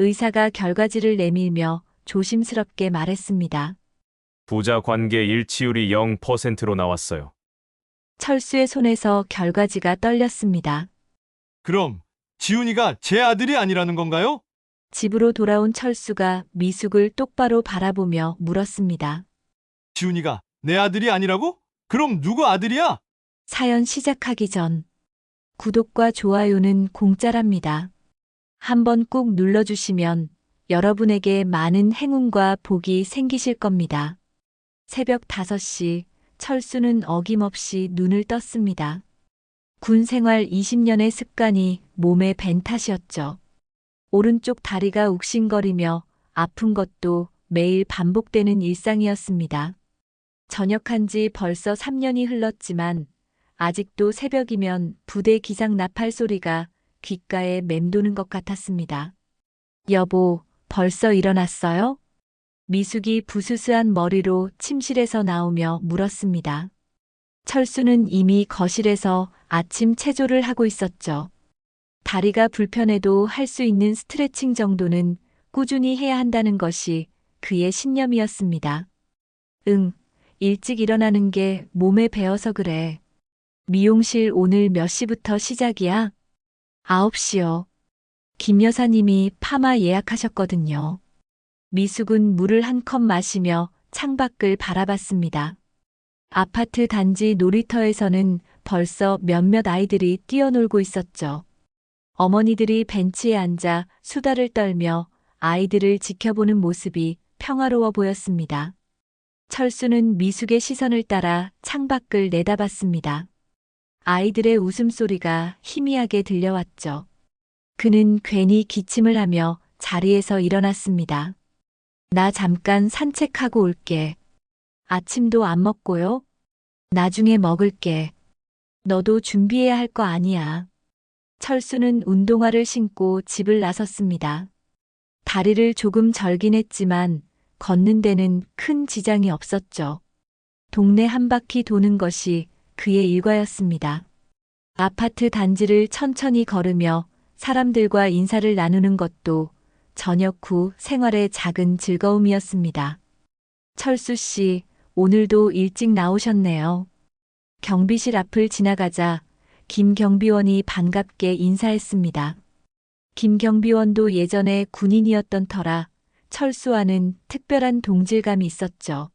의사가 결과지를 내밀며 조심스럽게 말했습니다. 부자 관계 일치율이 0%로 나왔어요. 철수의 손에서 결과지가 떨렸습니다. 그럼 지훈이가 제 아들이 아니라는 건가요? 집으로 돌아온 철수가 미숙을 똑바로 바라보며 물었습니다. 지훈이가 내 아들이 아니라고? 그럼 누구 아들이야? 사연 시작하기 전 구독과 좋아요는 공짜랍니다. 한번 꾹 눌러주시면 여러분에게 많은 행운과 복이 생기실 겁니다. 새벽 5시 철수는 어김없이 눈을 떴습니다. 군 생활 20년의 습관이 몸에 밴 탓이었죠. 오른쪽 다리가 욱신거리며 아픈 것도 매일 반복되는 일상이었습니다. 전역한 지 벌써 3년이 흘렀지만 아직도 새벽이면 부대 기상 나팔 소리가 귓가에 맴도는 것 같았습니다. 여보, 벌써 일어났어요? 미숙이 부스스한 머리로 침실에서 나오며 물었습니다. 철수는 이미 거실에서 아침 체조를 하고 있었죠. 다리가 불편해도 할 수 있는 스트레칭 정도는 꾸준히 해야 한다는 것이 그의 신념이었습니다. 응, 일찍 일어나는 게 몸에 배어서 그래. 미용실 오늘 몇 시부터 시작이야? 9시요. 김 여사님이 파마 예약하셨거든요. 미숙은 물을 한 컵 마시며 창밖을 바라봤습니다. 아파트 단지 놀이터에서는 벌써 몇몇 아이들이 뛰어놀고 있었죠. 어머니들이 벤치에 앉아 수다를 떨며 아이들을 지켜보는 모습이 평화로워 보였습니다. 철수는 미숙의 시선을 따라 창밖을 내다봤습니다. 아이들의 웃음소리가 희미하게 들려왔죠. 그는 괜히 기침을 하며 자리에서 일어났습니다. 나 잠깐 산책하고 올게. 아침도 안 먹고요. 나중에 먹을게. 너도 준비해야 할 거 아니야. 철수는 운동화를 신고 집을 나섰습니다. 다리를 조금 절긴 했지만 걷는 데는 큰 지장이 없었죠. 동네 한 바퀴 도는 것이 그의 일과였습니다. 아파트 단지를 천천히 걸으며 사람들과 인사를 나누는 것도 저녁 후 생활의 작은 즐거움이었습니다. 철수 씨, 오늘도 일찍 나오셨네요. 경비실 앞을 지나가자 김 경비원이 반갑게 인사했습니다. 김 경비원도 예전에 군인이었던 터라 철수와는 특별한 동질감이 있었죠.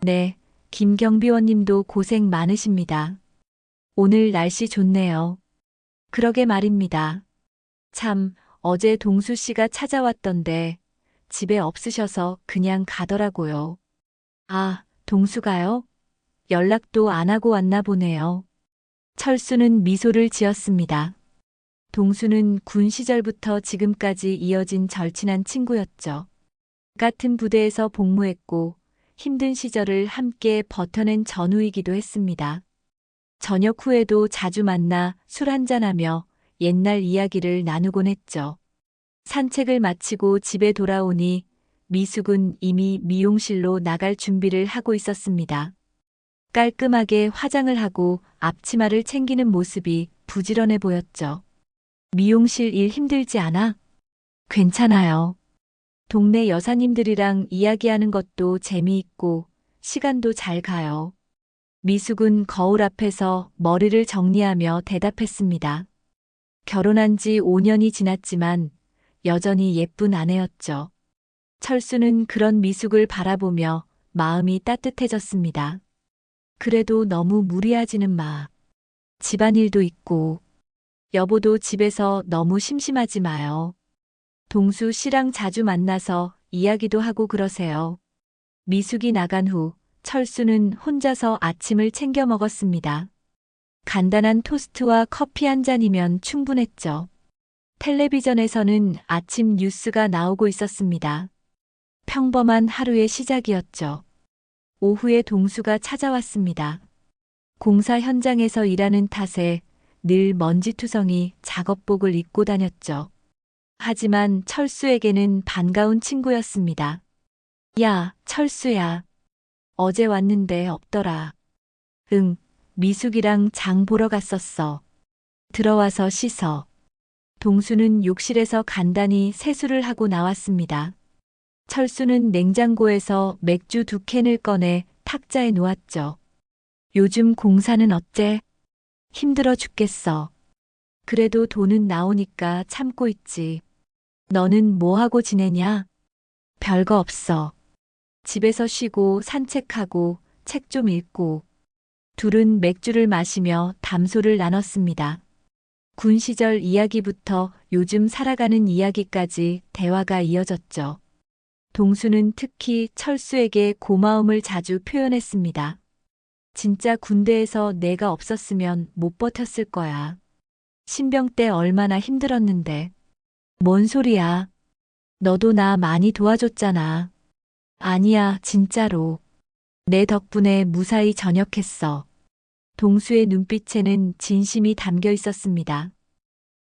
네, 김 경비원님도 고생 많으십니다. 오늘 날씨 좋네요. 그러게 말입니다. 참, 어제 동수 씨가 찾아왔던데 집에 없으셔서 그냥 가더라고요. 아, 동수가요? 연락도 안 하고 왔나 보네요. 철수는 미소를 지었습니다. 동수는 군 시절부터 지금까지 이어진 절친한 친구였죠. 같은 부대에서 복무했고 힘든 시절을 함께 버텨낸 전우이기도 했습니다. 저녁 후에도 자주 만나 술 한잔하며 옛날 이야기를 나누곤 했죠. 산책을 마치고 집에 돌아오니 미숙은 이미 미용실로 나갈 준비를 하고 있었습니다. 깔끔하게 화장을 하고 앞치마를 챙기는 모습이 부지런해 보였죠. 미용실 일 힘들지 않아? 괜찮아요. 동네 여사님들이랑 이야기하는 것도 재미있고 시간도 잘 가요. 미숙은 거울 앞에서 머리를 정리하며 대답했습니다. 결혼한 지 5년이 지났지만 여전히 예쁜 아내였죠. 철수는 그런 미숙을 바라보며 마음이 따뜻해졌습니다. 그래도 너무 무리하지는 마. 집안일도 있고. 여보도 집에서 너무 심심하지 마요. 동수 씨랑 자주 만나서 이야기도 하고 그러세요. 미숙이 나간 후 철수는 혼자서 아침을 챙겨 먹었습니다. 간단한 토스트와 커피 한 잔이면 충분했죠. 텔레비전에서는 아침 뉴스가 나오고 있었습니다. 평범한 하루의 시작이었죠. 오후에 동수가 찾아왔습니다. 공사 현장에서 일하는 탓에 늘 먼지투성이 작업복을 입고 다녔죠. 하지만 철수에게는 반가운 친구였습니다. 야, 철수야. 어제 왔는데 없더라. 응, 미숙이랑 장 보러 갔었어. 들어와서 씻어. 동수는 욕실에서 간단히 세수를 하고 나왔습니다. 철수는 냉장고에서 맥주 2캔을 꺼내 탁자에 놓았죠. 요즘 공사는 어때? 힘들어 죽겠어. 그래도 돈은 나오니까 참고 있지. 너는 뭐 하고 지내냐? 별거 없어. 집에서 쉬고 산책하고 책 좀 읽고. 둘은 맥주를 마시며 담소를 나눴습니다. 군 시절 이야기부터 요즘 살아가는 이야기까지 대화가 이어졌죠. 동수는 특히 철수에게 고마움을 자주 표현했습니다. 진짜 군대에서 내가 없었으면 못 버텼을 거야. 신병 때 얼마나 힘들었는데. 뭔 소리야. 너도 나 많이 도와줬잖아. 아니야, 진짜로. 내 덕분에 무사히 전역했어. 동수의 눈빛에는 진심이 담겨 있었습니다.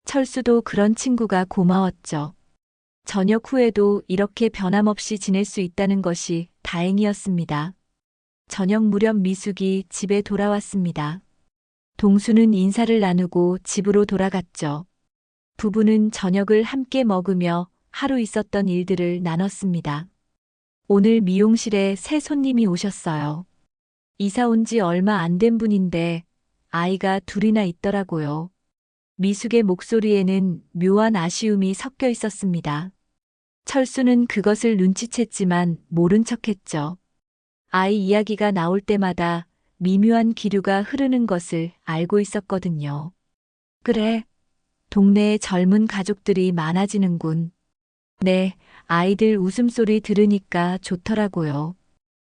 철수도 그런 친구가 고마웠죠. 전역 후에도 이렇게 변함없이 지낼 수 있다는 것이 다행이었습니다. 저녁 무렵 미숙이 집에 돌아왔습니다. 동수는 인사를 나누고 집으로 돌아갔죠. 부부는 저녁을 함께 먹으며 하루 있었던 일들을 나눴습니다. 오늘 미용실에 새 손님이 오셨어요. 이사 온 지 얼마 안 된 분인데 아이가 둘이나 있더라고요. 미숙의 목소리에는 묘한 아쉬움이 섞여 있었습니다. 철수는 그것을 눈치챘지만 모른 척했죠. 아이 이야기가 나올 때마다 미묘한 기류가 흐르는 것을 알고 있었거든요. 그래, 동네에 젊은 가족들이 많아지는군. 네, 아이들 웃음소리 들으니까 좋더라고요.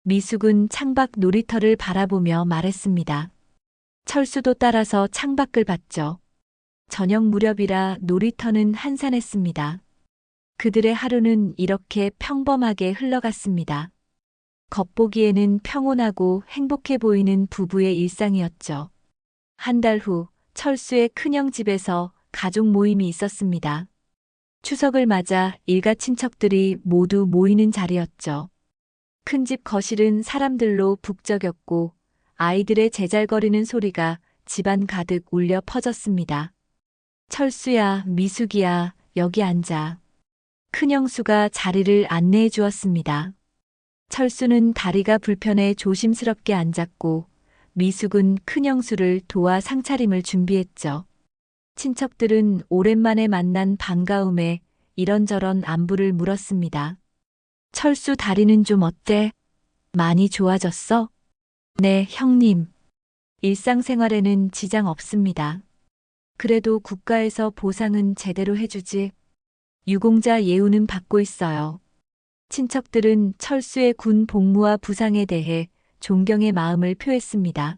미숙은 창밖 놀이터를 바라보며 말했습니다. 철수도 따라서 창밖을 봤죠. 저녁 무렵이라 놀이터는 한산했습니다. 그들의 하루는 이렇게 평범하게 흘러갔습니다. 겉보기에는 평온하고 행복해 보이는 부부의 일상이었죠. 한 달 후 철수의 큰형 집에서 가족 모임이 있었습니다. 추석을 맞아 일가 친척들이 모두 모이는 자리였죠. 큰 집 거실은 사람들로 북적였고 아이들의 제잘거리는 소리가 집안 가득 울려 퍼졌습니다. 철수야, 미숙이야, 여기 앉아. 큰형수가 자리를 안내해 주었습니다. 철수는 다리가 불편해 조심스럽게 앉았고 미숙은 큰형수를 도와 상차림을 준비했죠. 친척들은 오랜만에 만난 반가움에 이런저런 안부를 물었습니다. 철수 다리는 좀 어때? 많이 좋아졌어? 네, 형님. 일상생활에는 지장 없습니다. 그래도 국가에서 보상은 제대로 해주지. 유공자 예우는 받고 있어요. 친척들은 철수의 군 복무와 부상에 대해 존경의 마음을 표했습니다.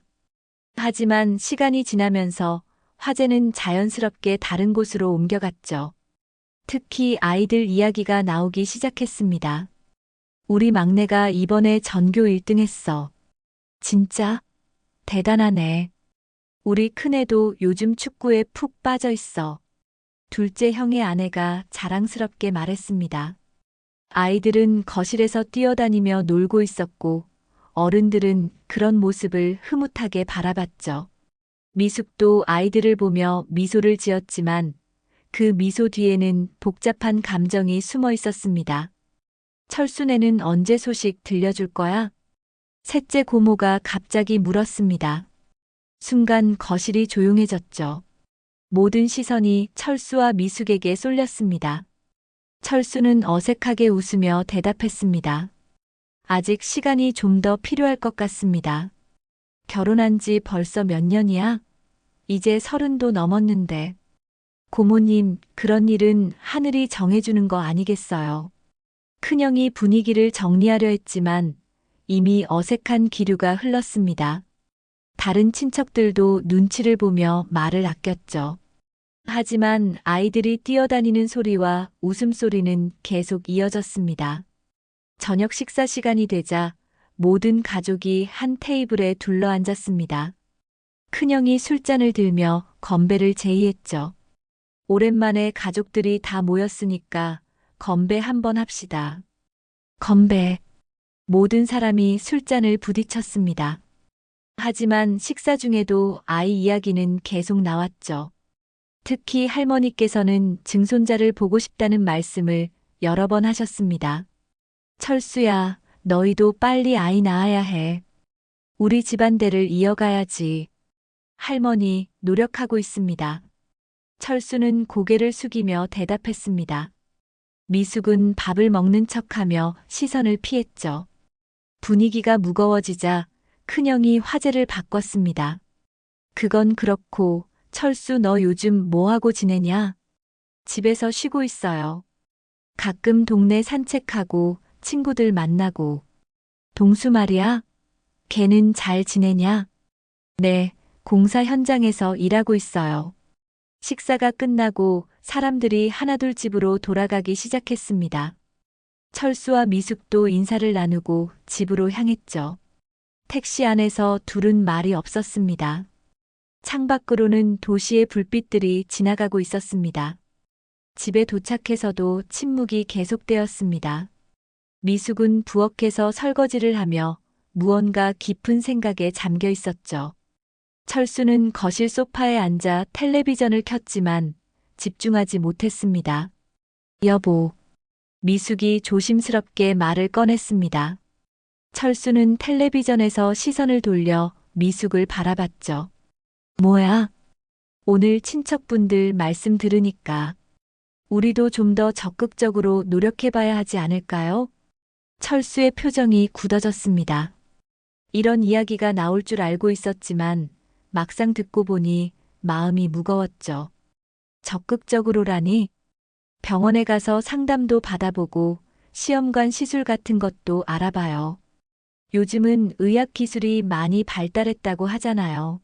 하지만 시간이 지나면서 화제는 자연스럽게 다른 곳으로 옮겨갔죠. 특히 아이들 이야기가 나오기 시작했습니다. 우리 막내가 이번에 전교 1등 했어. 진짜? 대단하네. 우리 큰애도 요즘 축구에 푹 빠져 있어. 둘째 형의 아내가 자랑스럽게 말했습니다. 아이들은 거실에서 뛰어다니며 놀고 있었고 어른들은 그런 모습을 흐뭇하게 바라봤죠. 미숙도 아이들을 보며 미소를 지었지만 그 미소 뒤에는 복잡한 감정이 숨어 있었습니다. 철수네는 언제 소식 들려줄 거야? 셋째 고모가 갑자기 물었습니다. 순간 거실이 조용해졌죠. 모든 시선이 철수와 미숙에게 쏠렸습니다. 철수는 어색하게 웃으며 대답했습니다. 아직 시간이 좀 더 필요할 것 같습니다. 결혼한 지 벌써 몇 년이야? 이제 30도 넘었는데. 고모님, 그런 일은 하늘이 정해주는 거 아니겠어요? 큰형이 분위기를 정리하려 했지만 이미 어색한 기류가 흘렀습니다. 다른 친척들도 눈치를 보며 말을 아꼈죠. 하지만 아이들이 뛰어다니는 소리와 웃음소리는 계속 이어졌습니다. 저녁 식사 시간이 되자 모든 가족이 한 테이블에 둘러앉았습니다. 큰형이 술잔을 들며 건배를 제의했죠. 오랜만에 가족들이 다 모였으니까 건배 한번 합시다. 건배. 모든 사람이 술잔을 부딪혔습니다. 하지만 식사 중에도 아이 이야기는 계속 나왔죠. 특히 할머니께서는 증손자를 보고 싶다는 말씀을 여러 번 하셨습니다. 철수야, 너희도 빨리 아이 낳아야 해. 우리 집안대를 이어가야지. 할머니, 노력하고 있습니다. 철수는 고개를 숙이며 대답했습니다. 미숙은 밥을 먹는 척하며 시선을 피했죠. 분위기가 무거워지자 큰형이 화제를 바꿨습니다. 그건 그렇고, 철수 너 요즘 뭐하고 지내냐? 집에서 쉬고 있어요. 가끔 동네 산책하고 친구들 만나고. 동수 말이야? 걔는 잘 지내냐? 네, 공사 현장에서 일하고 있어요. 식사가 끝나고 사람들이 하나둘 집으로 돌아가기 시작했습니다. 철수와 미숙도 인사를 나누고 집으로 향했죠. 택시 안에서 둘은 말이 없었습니다. 창밖으로는 도시의 불빛들이 지나가고 있었습니다. 집에 도착해서도 침묵이 계속되었습니다. 미숙은 부엌에서 설거지를 하며 무언가 깊은 생각에 잠겨 있었죠. 철수는 거실 소파에 앉아 텔레비전을 켰지만 집중하지 못했습니다. 여보. 미숙이 조심스럽게 말을 꺼냈습니다. 철수는 텔레비전에서 시선을 돌려 미숙을 바라봤죠. 뭐야? 오늘 친척분들 말씀 들으니까 우리도 좀 더 적극적으로 노력해봐야 하지 않을까요? 철수의 표정이 굳어졌습니다. 이런 이야기가 나올 줄 알고 있었지만 막상 듣고 보니 마음이 무거웠죠. 적극적으로라니? 병원에 가서 상담도 받아보고 시험관 시술 같은 것도 알아봐요. 요즘은 의학 기술이 많이 발달했다고 하잖아요.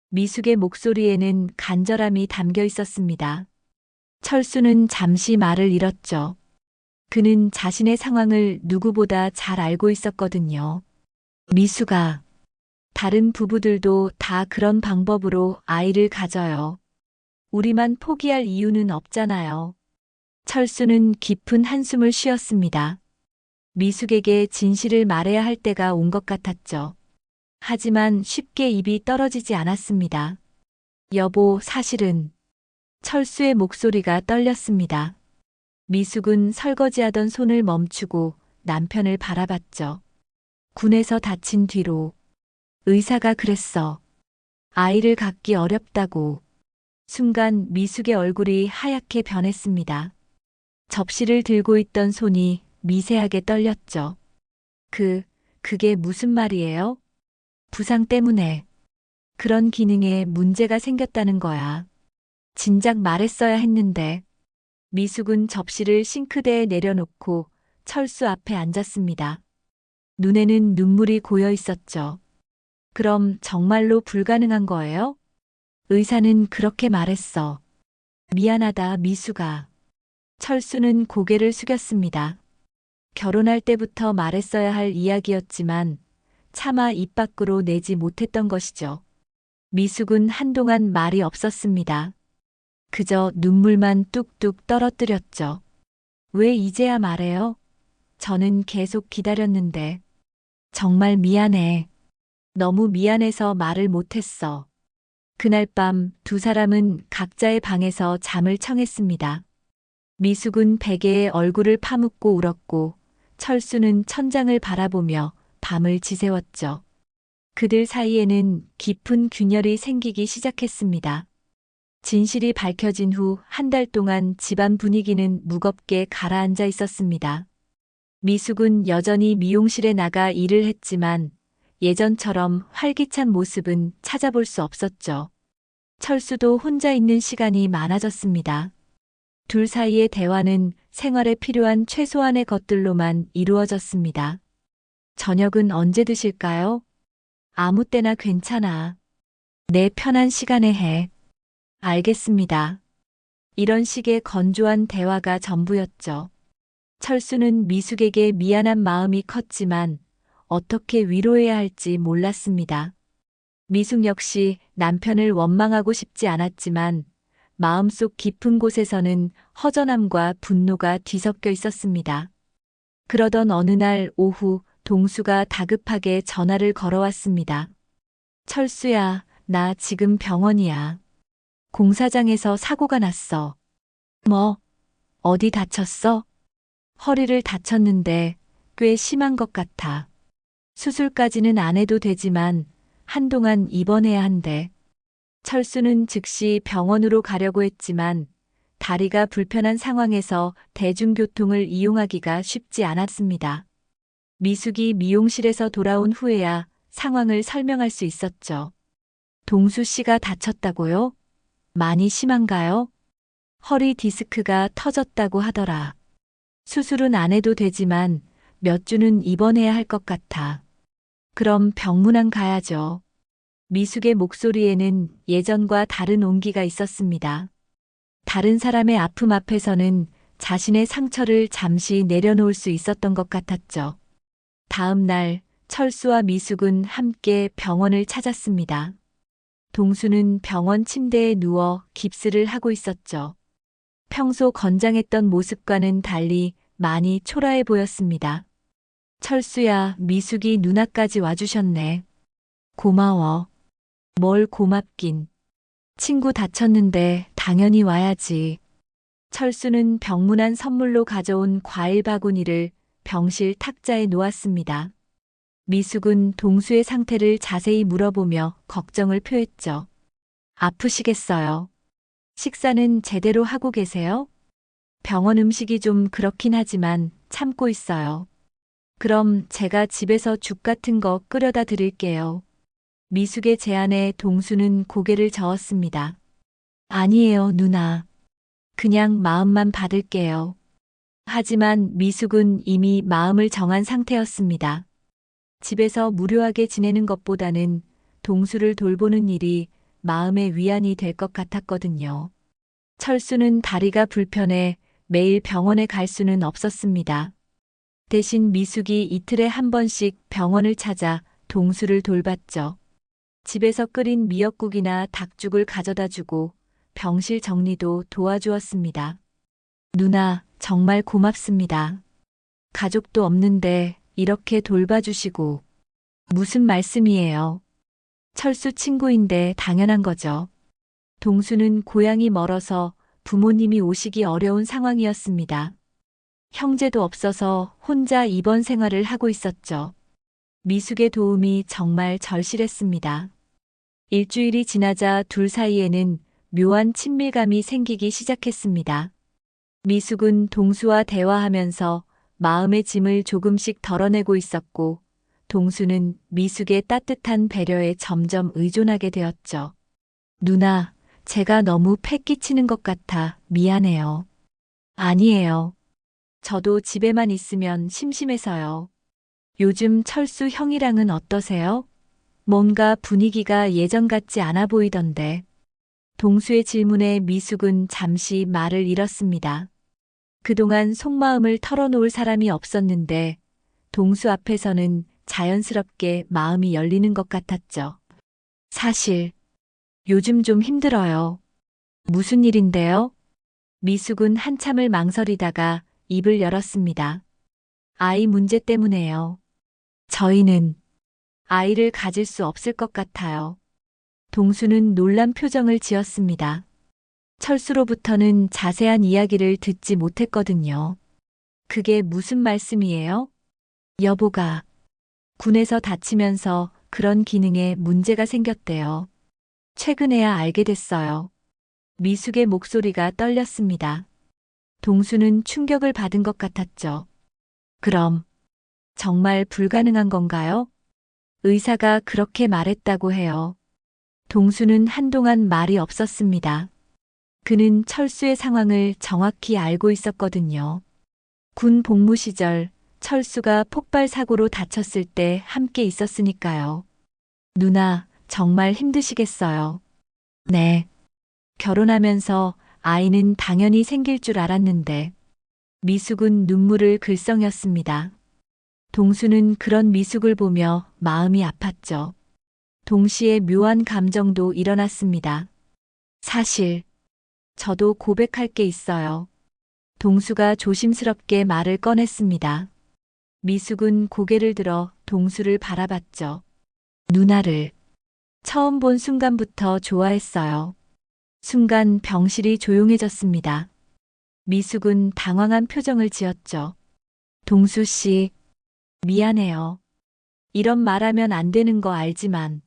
미숙의 목소리에는 간절함이 담겨 있었습니다. 철수는 잠시 말을 잃었죠. 그는 자신의 상황을 누구보다 잘 알고 있었거든요. 미숙아, 다른 부부들도 다 그런 방법으로 아이를 가져요. 우리만 포기할 이유는 없잖아요. 철수는 깊은 한숨을 쉬었습니다. 미숙에게 진실을 말해야 할 때가 온 것 같았죠. 하지만 쉽게 입이 떨어지지 않았습니다. 여보, 사실은. 철수의 목소리가 떨렸습니다. 미숙은 설거지하던 손을 멈추고 남편을 바라봤죠. 군에서 다친 뒤로. 의사가 그랬어. 아이를 갖기 어렵다고. 순간 미숙의 얼굴이 하얗게 변했습니다. 접시를 들고 있던 손이 미세하게 떨렸죠. 그게 무슨 말이에요? 부상 때문에. 그런 기능에 문제가 생겼다는 거야. 진작 말했어야 했는데. 미숙은 접시를 싱크대에 내려놓고 철수 앞에 앉았습니다. 눈에는 눈물이 고여 있었죠. 그럼 정말로 불가능한 거예요? 의사는 그렇게 말했어. 미안하다, 미숙아. 철수는 고개를 숙였습니다. 결혼할 때부터 말했어야 할 이야기였지만 차마 입 밖으로 내지 못했던 것이죠. 미숙은 한동안 말이 없었습니다. 그저 눈물만 뚝뚝 떨어뜨렸죠. 왜 이제야 말해요? 저는 계속 기다렸는데. 정말 미안해. 너무 미안해서 말을 못했어. 그날 밤 두 사람은 각자의 방에서 잠을 청했습니다. 미숙은 베개에 얼굴을 파묻고 울었고 철수는 천장을 바라보며 밤을 지새웠죠. 그들 사이에는 깊은 균열이 생기기 시작했습니다. 진실이 밝혀진 후 한 달 동안 집안 분위기는 무겁게 가라앉아 있었습니다. 미숙은 여전히 미용실에 나가 일을 했지만 예전처럼 활기찬 모습은 찾아볼 수 없었죠. 철수도 혼자 있는 시간이 많아졌습니다. 둘 사이의 대화는 생활에 필요한 최소한의 것들로만 이루어졌습니다. 저녁은 언제 드실까요? 아무 때나 괜찮아. 내 편한 시간에 해. 알겠습니다. 이런 식의 건조한 대화가 전부였죠. 철수는 미숙에게 미안한 마음이 컸지만 어떻게 위로해야 할지 몰랐습니다. 미숙 역시 남편을 원망하고 싶지 않았지만 마음속 깊은 곳에서는 허전함과 분노가 뒤섞여 있었습니다. 그러던 어느 날 오후 동수가 다급하게 전화를 걸어왔습니다. 철수야, 나 지금 병원이야. 공사장에서 사고가 났어. 뭐, 어디 다쳤어? 허리를 다쳤는데 꽤 심한 것 같아. 수술까지는 안 해도 되지만 한동안 입원해야 한대. 철수는 즉시 병원으로 가려고 했지만 다리가 불편한 상황에서 대중교통을 이용하기가 쉽지 않았습니다. 미숙이 미용실에서 돌아온 후에야 상황을 설명할 수 있었죠. 동수 씨가 다쳤다고요? 많이 심한가요? 허리 디스크가 터졌다고 하더라. 수술은 안 해도 되지만 몇 주는 입원해야 할 것 같아. 그럼 병문안 가야죠. 미숙의 목소리에는 예전과 다른 온기가 있었습니다. 다른 사람의 아픔 앞에서는 자신의 상처를 잠시 내려놓을 수 있었던 것 같았죠. 다음 날 철수와 미숙은 함께 병원을 찾았습니다. 동수는 병원 침대에 누워 깁스를 하고 있었죠. 평소 건장했던 모습과는 달리 많이 초라해 보였습니다. 철수야, 미숙이 누나까지 와주셨네. 고마워. 뭘 고맙긴. 친구 다쳤는데 당연히 와야지. 철수는 병문안 선물로 가져온 과일 바구니를 병실 탁자에 놓았습니다. 미숙은 동수의 상태를 자세히 물어보며 걱정을 표했죠. 아프시겠어요? 식사는 제대로 하고 계세요? 병원 음식이 좀 그렇긴 하지만 참고 있어요. 그럼 제가 집에서 죽 같은 거 끓여다 드릴게요. 미숙의 제안에 동수는 고개를 저었습니다. 아니에요, 누나. 그냥 마음만 받을게요. 하지만 미숙은 이미 마음을 정한 상태였습니다. 집에서 무료하게 지내는 것보다는 동수를 돌보는 일이 마음의 위안이 될 것 같았거든요. 철수는 다리가 불편해 매일 병원에 갈 수는 없었습니다. 대신 미숙이 이틀에 한 번씩 병원을 찾아 동수를 돌봤죠. 집에서 끓인 미역국이나 닭죽을 가져다 주고 병실 정리도 도와주었습니다. 누나, 정말 고맙습니다. 가족도 없는데 이렇게 돌봐주시고. 무슨 말씀이에요? 철수 친구인데 당연한 거죠. 동수는 고향이 멀어서 부모님이 오시기 어려운 상황이었습니다. 형제도 없어서 혼자 입원 생활을 하고 있었죠. 미숙의 도움이 정말 절실했습니다. 일주일이 지나자 둘 사이에는 묘한 친밀감이 생기기 시작했습니다. 미숙은 동수와 대화하면서 마음의 짐을 조금씩 덜어내고 있었고, 동수는 미숙의 따뜻한 배려에 점점 의존하게 되었죠. 누나, 제가 너무 패 끼치는 것 같아 미안해요. 아니에요. 저도 집에만 있으면 심심해서요. 요즘 철수 형이랑은 어떠세요? 뭔가 분위기가 예전 같지 않아 보이던데. 동수의 질문에 미숙은 잠시 말을 잃었습니다. 그동안 속마음을 털어놓을 사람이 없었는데 동수 앞에서는 자연스럽게 마음이 열리는 것 같았죠. 사실 요즘 좀 힘들어요. 무슨 일인데요? 미숙은 한참을 망설이다가 입을 열었습니다. 아이 문제 때문에요. 저희는 아이를 가질 수 없을 것 같아요. 동수는 놀란 표정을 지었습니다. 철수로부터는 자세한 이야기를 듣지 못했거든요. 그게 무슨 말씀이에요? 여보가 군에서 다치면서 그런 기능에 문제가 생겼대요. 최근에야 알게 됐어요. 미숙의 목소리가 떨렸습니다. 동수는 충격을 받은 것 같았죠. 그럼 정말 불가능한 건가요? 의사가 그렇게 말했다고 해요. 동수는 한동안 말이 없었습니다. 그는 철수의 상황을 정확히 알고 있었거든요. 군 복무 시절 철수가 폭발 사고로 다쳤을 때 함께 있었으니까요. 누나, 정말 힘드시겠어요. 네. 결혼하면서 아이는 당연히 생길 줄 알았는데. 미숙은 눈물을 글썽였습니다. 동수는 그런 미숙을 보며 마음이 아팠죠. 동시에 묘한 감정도 일어났습니다. 사실, 저도 고백할 게 있어요. 동수가 조심스럽게 말을 꺼냈습니다. 미숙은 고개를 들어 동수를 바라봤죠. 누나를 처음 본 순간부터 좋아했어요. 순간 병실이 조용해졌습니다. 미숙은 당황한 표정을 지었죠. 동수 씨, 미안해요. 이런 말하면 안 되는 거 알지만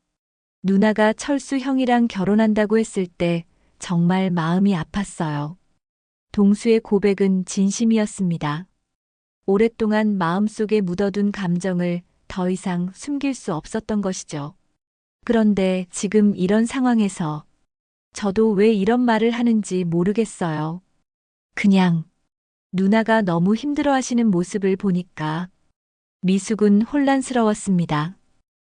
누나가 철수 형이랑 결혼한다고 했을 때 정말 마음이 아팠어요. 동수의 고백은 진심이었습니다. 오랫동안 마음속에 묻어둔 감정을 더 이상 숨길 수 없었던 것이죠. 그런데 지금 이런 상황에서 저도 왜 이런 말을 하는지 모르겠어요. 그냥 누나가 너무 힘들어 하시는 모습을 보니까 미숙은 혼란스러웠습니다.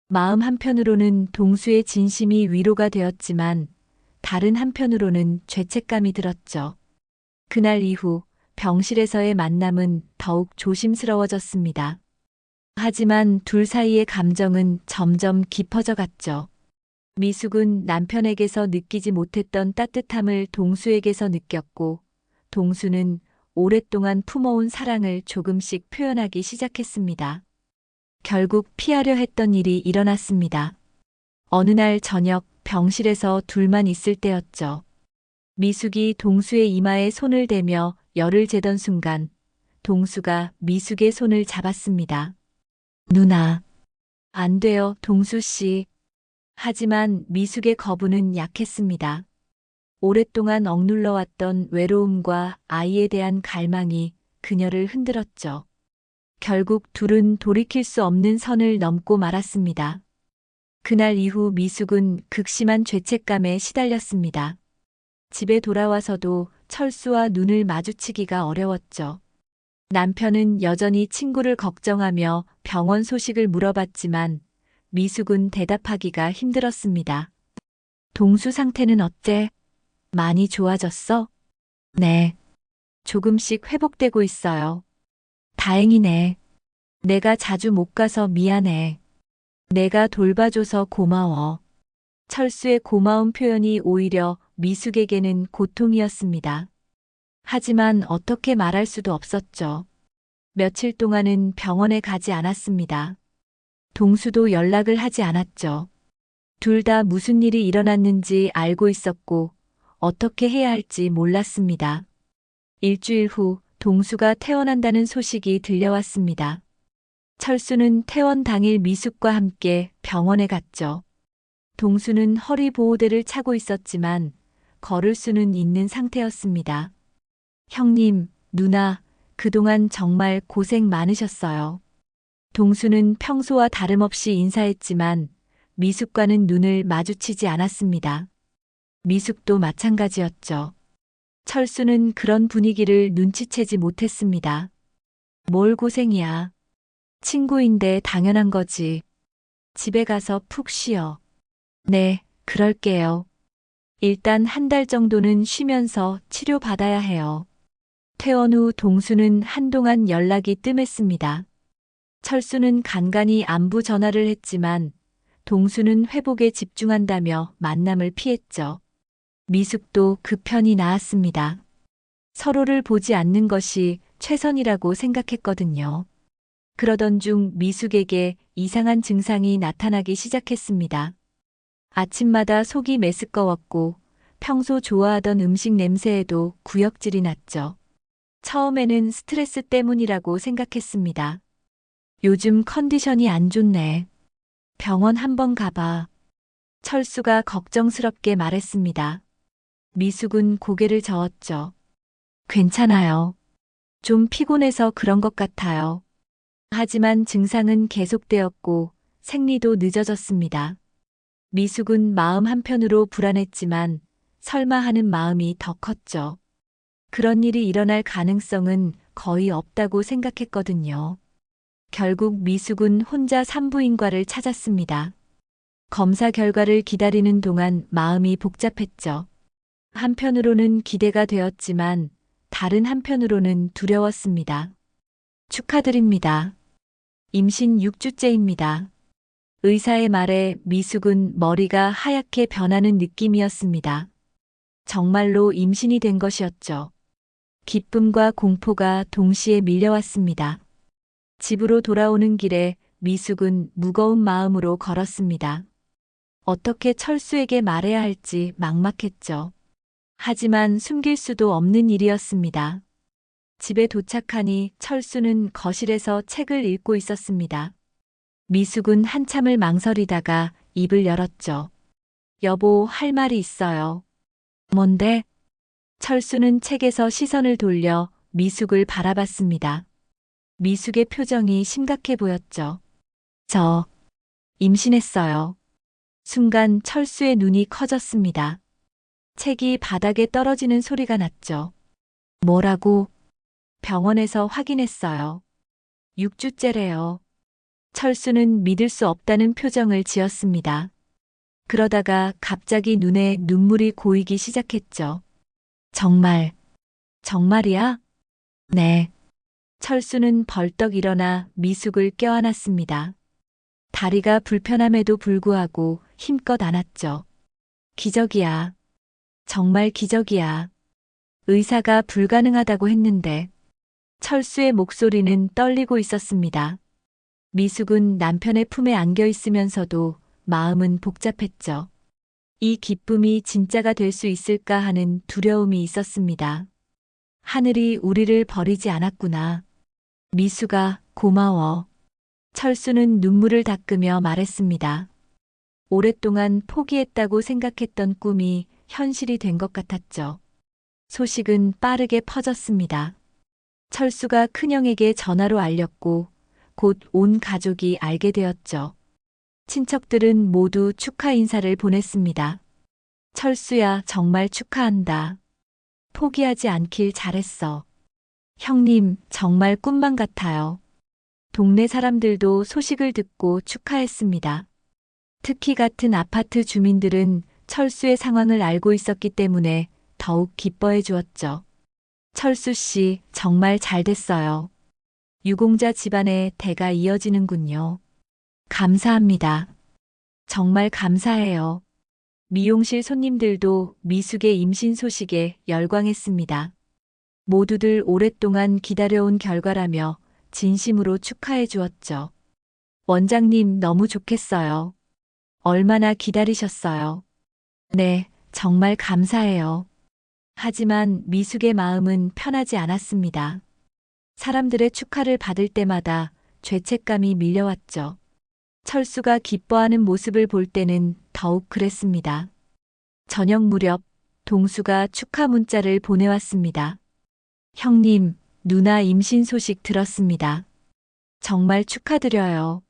마음 한편으로는 동수의 진심이 위로가 되었지만 다른 한편으로는 죄책감이 들었죠. 그날 이후 병실에서의 만남은 더욱 조심스러워졌습니다. 하지만 둘 사이의 감정은 점점 깊어져 갔죠. 미숙은 남편에게서 느끼지 못했던 따뜻함을 동수에게서 느꼈고, 동수는 오랫동안 품어온 사랑을 조금씩 표현하기 시작했습니다. 결국 피하려 했던 일이 일어났습니다. 어느 날 저녁 병실에서 둘만 있을 때였죠. 미숙이 동수의 이마에 손을 대며 열을 재던 순간 동수가 미숙의 손을 잡았습니다. 누나, 안 돼요, 동수 씨. 하지만 미숙의 거부는 약했습니다. 오랫동안 억눌러왔던 외로움과 아이에 대한 갈망이 그녀를 흔들었죠. 결국 둘은 돌이킬 수 없는 선을 넘고 말았습니다. 그날 이후 미숙은 극심한 죄책감에 시달렸습니다. 집에 돌아와서도 철수와 눈을 마주치기가 어려웠죠. 남편은 여전히 친구를 걱정하며 병원 소식을 물어봤지만 미숙은 대답하기가 힘들었습니다. 동수 상태는 어때? 많이 좋아졌어? 네. 조금씩 회복되고 있어요. 다행이네. 내가 자주 못 가서 미안해. 내가 돌봐줘서 고마워. 철수의 고마운 표현이 오히려 미숙에게는 고통이었습니다. 하지만 어떻게 말할 수도 없었죠. 며칠 동안은 병원에 가지 않았습니다. 동수도 연락을 하지 않았죠. 둘 다 무슨 일이 일어났는지 알고 있었고 어떻게 해야 할지 몰랐습니다. 일주일 후 동수가 퇴원한다는 소식이 들려왔습니다. 철수는 퇴원 당일 미숙과 함께 병원에 갔죠. 동수는 허리 보호대를 차고 있었지만 걸을 수는 있는 상태였습니다. 형님, 누나, 그동안 정말 고생 많으셨어요. 동수는 평소와 다름없이 인사했지만 미숙과는 눈을 마주치지 않았습니다. 미숙도 마찬가지였죠. 철수는 그런 분위기를 눈치채지 못했습니다. 뭘 고생이야. 친구인데 당연한 거지. 집에 가서 푹 쉬어. 네, 그럴게요. 일단 한 달 정도는 쉬면서 치료받아야 해요. 퇴원 후 동수는 한동안 연락이 뜸했습니다. 철수는 간간히 안부 전화를 했지만 동수는 회복에 집중한다며 만남을 피했죠. 미숙도 그 편이 나았습니다. 서로를 보지 않는 것이 최선이라고 생각했거든요. 그러던 중 미숙에게 이상한 증상이 나타나기 시작했습니다. 아침마다 속이 메스꺼웠고 평소 좋아하던 음식 냄새에도 구역질이 났죠. 처음에는 스트레스 때문이라고 생각했습니다. 요즘 컨디션이 안 좋네. 병원 한번 가봐. 철수가 걱정스럽게 말했습니다. 미숙은 고개를 저었죠. 괜찮아요. 좀 피곤해서 그런 것 같아요. 하지만 증상은 계속되었고 생리도 늦어졌습니다. 미숙은 마음 한편으로 불안했지만 설마 하는 마음이 더 컸죠. 그런 일이 일어날 가능성은 거의 없다고 생각했거든요. 결국 미숙은 혼자 산부인과를 찾았습니다. 검사 결과를 기다리는 동안 마음이 복잡했죠. 한편으로는 기대가 되었지만 다른 한편으로는 두려웠습니다. 축하드립니다. 임신 6주째입니다. 의사의 말에 미숙은 머리가 하얗게 변하는 느낌이었습니다. 정말로 임신이 된 것이었죠. 기쁨과 공포가 동시에 밀려왔습니다. 집으로 돌아오는 길에 미숙은 무거운 마음으로 걸었습니다. 어떻게 철수에게 말해야 할지 막막했죠. 하지만 숨길 수도 없는 일이었습니다. 집에 도착하니 철수는 거실에서 책을 읽고 있었습니다. 미숙은 한참을 망설이다가 입을 열었죠. 여보, 할 말이 있어요. 뭔데? 철수는 책에서 시선을 돌려 미숙을 바라봤습니다. 미숙의 표정이 심각해 보였죠. 저 임신했어요. 순간 철수의 눈이 커졌습니다. 책이 바닥에 떨어지는 소리가 났죠. 뭐라고? 병원에서 확인했어요. 6주째래요. 철수는 믿을 수 없다는 표정을 지었습니다. 그러다가 갑자기 눈에 눈물이 고이기 시작했죠. 정말이야? 네. 철수는 벌떡 일어나 미숙을 껴안았습니다. 다리가 불편함에도 불구하고 힘껏 안았죠. 기적이야. 정말 기적이야. 의사가 불가능하다고 했는데. 철수의 목소리는 떨리고 있었습니다. 미숙은 남편의 품에 안겨 있으면서도 마음은 복잡했죠. 이 기쁨이 진짜가 될 수 있을까 하는 두려움이 있었습니다. 하늘이 우리를 버리지 않았구나. 미숙아, 고마워. 철수는 눈물을 닦으며 말했습니다. 오랫동안 포기했다고 생각했던 꿈이 현실이 된 것 같았죠. 소식은 빠르게 퍼졌습니다. 철수가 큰형에게 전화로 알렸고 곧 온 가족이 알게 되었죠. 친척들은 모두 축하 인사를 보냈습니다. 철수야, 정말 축하한다. 포기하지 않길 잘했어. 형님, 정말 꿈만 같아요. 동네 사람들도 소식을 듣고 축하했습니다. 특히 같은 아파트 주민들은 철수의 상황을 알고 있었기 때문에 더욱 기뻐해 주었죠. 철수 씨, 정말 잘 됐어요. 유공자 집안의 대가 이어지는군요. 감사합니다. 정말 감사해요. 미용실 손님들도 미숙의 임신 소식에 열광했습니다. 모두들 오랫동안 기다려온 결과라며 진심으로 축하해 주었죠. 원장님, 너무 좋겠어요. 얼마나 기다리셨어요? 네, 정말 감사해요. 하지만 미숙의 마음은 편하지 않았습니다. 사람들의 축하를 받을 때마다 죄책감이 밀려왔죠. 철수가 기뻐하는 모습을 볼 때는 더욱 그랬습니다. 저녁 무렵 동수가 축하 문자를 보내왔습니다. 형님, 누나 임신 소식 들었습니다. 정말 축하드려요.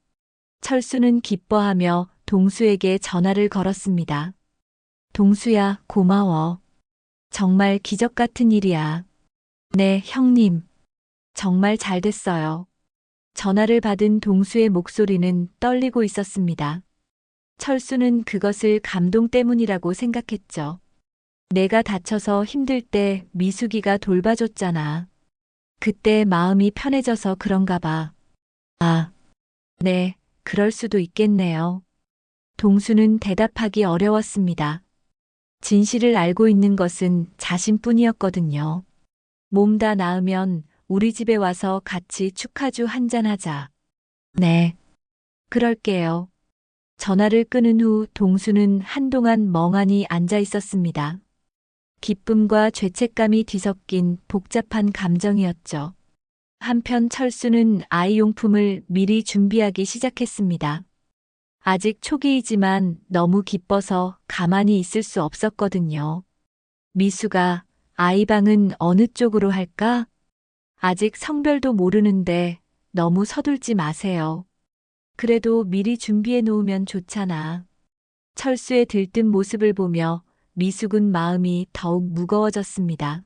철수는 기뻐하며 동수에게 전화를 걸었습니다. 동수야, 고마워. 정말 기적 같은 일이야. 네, 형님. 정말 잘 됐어요. 전화를 받은 동수의 목소리는 떨리고 있었습니다. 철수는 그것을 감동 때문이라고 생각했죠. 내가 다쳐서 힘들 때 미숙이가 돌봐줬잖아. 그때 마음이 편해져서 그런가 봐. 아, 네, 그럴 수도 있겠네요. 동수는 대답하기 어려웠습니다. 진실을 알고 있는 것은 자신뿐이었거든요. 몸 다 나으면 우리 집에 와서 같이 축하주 한잔하자. 네, 그럴게요. 전화를 끊은 후 동수는 한동안 멍하니 앉아 있었습니다. 기쁨과 죄책감이 뒤섞인 복잡한 감정이었죠. 한편 철수는 아이용품을 미리 준비하기 시작했습니다. 아직 초기이지만 너무 기뻐서 가만히 있을 수 없었거든요. 미수가 아이 방은 어느 쪽으로 할까? 아직 성별도 모르는데 너무 서둘지 마세요. 그래도 미리 준비해 놓으면 좋잖아. 철수의 들뜬 모습을 보며 미숙은 마음이 더욱 무거워졌습니다.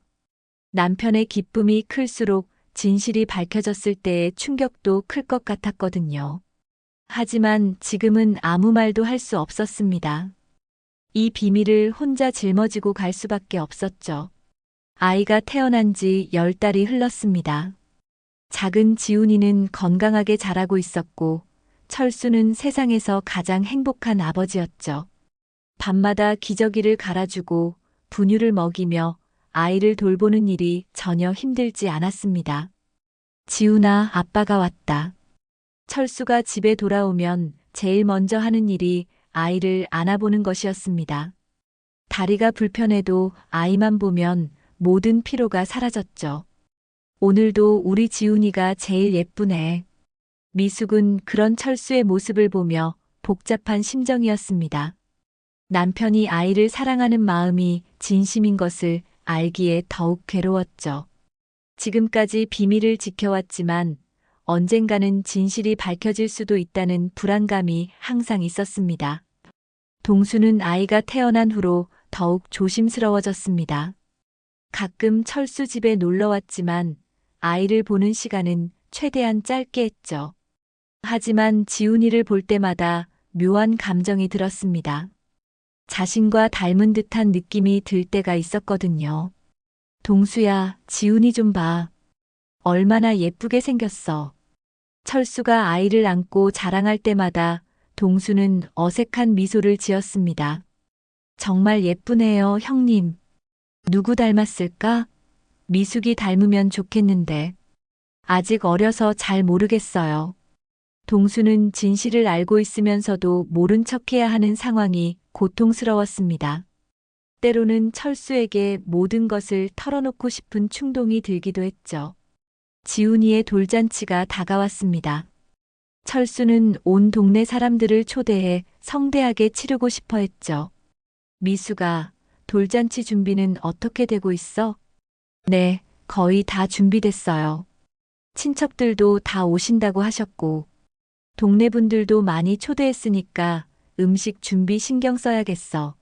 남편의 기쁨이 클수록 진실이 밝혀졌을 때의 충격도 클 것 같았거든요. 하지만 지금은 아무 말도 할 수 없었습니다. 이 비밀을 혼자 짊어지고 갈 수밖에 없었죠. 아이가 태어난 지 10달이 흘렀습니다. 작은 지훈이는 건강하게 자라고 있었고 철수는 세상에서 가장 행복한 아버지였죠. 밤마다 기저귀를 갈아주고 분유를 먹이며 아이를 돌보는 일이 전혀 힘들지 않았습니다. 지훈아, 아빠가 왔다. 철수가 집에 돌아오면 제일 먼저 하는 일이 아이를 안아보는 것이었습니다. 다리가 불편해도 아이만 보면 모든 피로가 사라졌죠. 오늘도 우리 지훈이가 제일 예쁘네. 미숙은 그런 철수의 모습을 보며 복잡한 심정이었습니다. 남편이 아이를 사랑하는 마음이 진심인 것을 알기에 더욱 괴로웠죠. 지금까지 비밀을 지켜왔지만 언젠가는 진실이 밝혀질 수도 있다는 불안감이 항상 있었습니다. 동수는 아이가 태어난 후로 더욱 조심스러워졌습니다. 가끔 철수 집에 놀러 왔지만 아이를 보는 시간은 최대한 짧게 했죠. 하지만 지훈이를 볼 때마다 묘한 감정이 들었습니다. 자신과 닮은 듯한 느낌이 들 때가 있었거든요. 동수야, 지훈이 좀 봐. 얼마나 예쁘게 생겼어. 철수가 아이를 안고 자랑할 때마다 동수는 어색한 미소를 지었습니다. 정말 예쁘네요, 형님. 누구 닮았을까? 미숙이 닮으면 좋겠는데. 아직 어려서 잘 모르겠어요. 동수는 진실을 알고 있으면서도 모른 척해야 하는 상황이 고통스러웠습니다. 때로는 철수에게 모든 것을 털어놓고 싶은 충동이 들기도 했죠. 지훈이의 돌잔치가 다가왔습니다. 철수는 온 동네 사람들을 초대해 성대하게 치르고 싶어 했죠. 미수가, 돌잔치 준비는 어떻게 되고 있어? 네, 거의 다 준비됐어요. 친척들도 다 오신다고 하셨고, 동네 분들도 많이 초대했으니까 음식 준비 신경 써야겠어.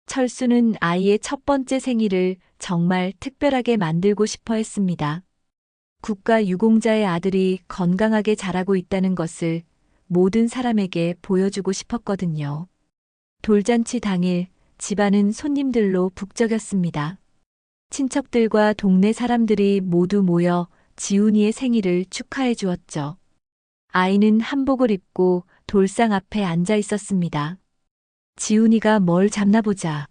철수는 아이의 첫 번째 생일을 정말 특별하게 만들고 싶어 했습니다. 국가유공자의 아들이 건강하게 자라고 있다는 것을 모든 사람에게 보여주고 싶었거든요. 돌잔치 당일 집안은 손님들로 북적였습니다. 친척들과 동네 사람들이 모두 모여 지훈이의 생일을 축하해 주었죠. 아이는 한복을 입고 돌상 앞에 앉아 있었습니다. 지훈이가 뭘 잡나 보자.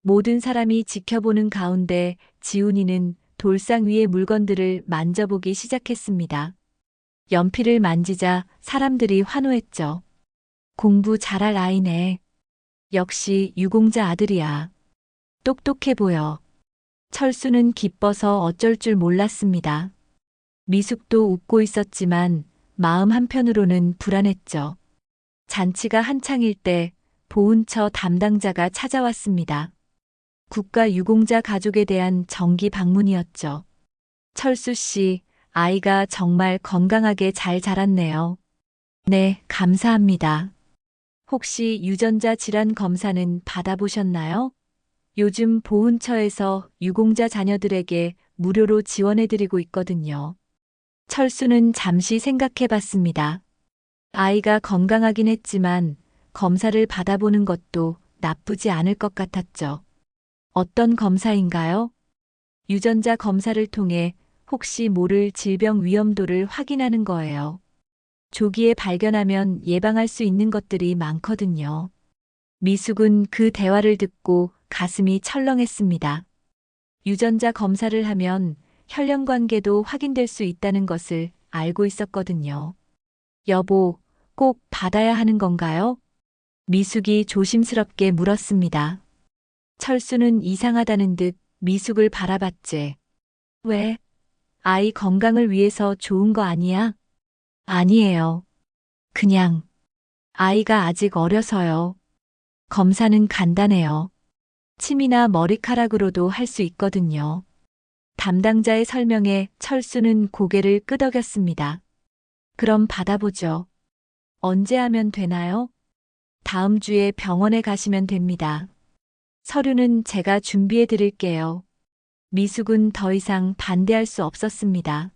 모든 사람이 지켜보는 가운데 지훈이는 돌상 위의 물건들을 만져보기 시작했습니다. 연필을 만지자 사람들이 환호했죠. 공부 잘할 아이네. 역시 유공자 아들이야. 똑똑해 보여. 철수는 기뻐서 어쩔 줄 몰랐습니다. 미숙도 웃고 있었지만 마음 한편으로는 불안했죠. 잔치가 한창일 때 보훈처 담당자가 찾아왔습니다. 국가유공자 가족에 대한 정기 방문이었죠. 철수 씨, 아이가 정말 건강하게 잘 자랐네요. 네, 감사합니다. 혹시 유전자 질환 검사는 받아보셨나요? 요즘 보훈처에서 유공자 자녀들에게 무료로 지원해드리고 있거든요. 철수는 잠시 생각해 봤습니다. 아이가 건강하긴 했지만 검사를 받아보는 것도 나쁘지 않을 것 같았죠. 어떤 검사인가요? 유전자 검사를 통해 혹시 모를 질병 위험도를 확인하는 거예요. 조기에 발견하면 예방할 수 있는 것들이 많거든요. 미숙은 그 대화를 듣고 가슴이 철렁했습니다. 유전자 검사를 하면 혈연 관계도 확인될 수 있다는 것을 알고 있었거든요. 여보, 꼭 받아야 하는 건가요? 미숙이 조심스럽게 물었습니다. 철수는 이상하다는 듯 미숙을 바라봤지. 왜? 아이 건강을 위해서 좋은 거 아니야? 아니에요. 그냥 아이가 아직 어려서요. 검사는 간단해요. 침이나 머리카락으로도 할 수 있거든요. 담당자의 설명에 철수는 고개를 끄덕였습니다. 그럼 받아보죠. 언제 하면 되나요? 다음 주에 병원에 가시면 됩니다. 서류는 제가 준비해 드릴게요. 미숙은 더 이상 반대할 수 없었습니다.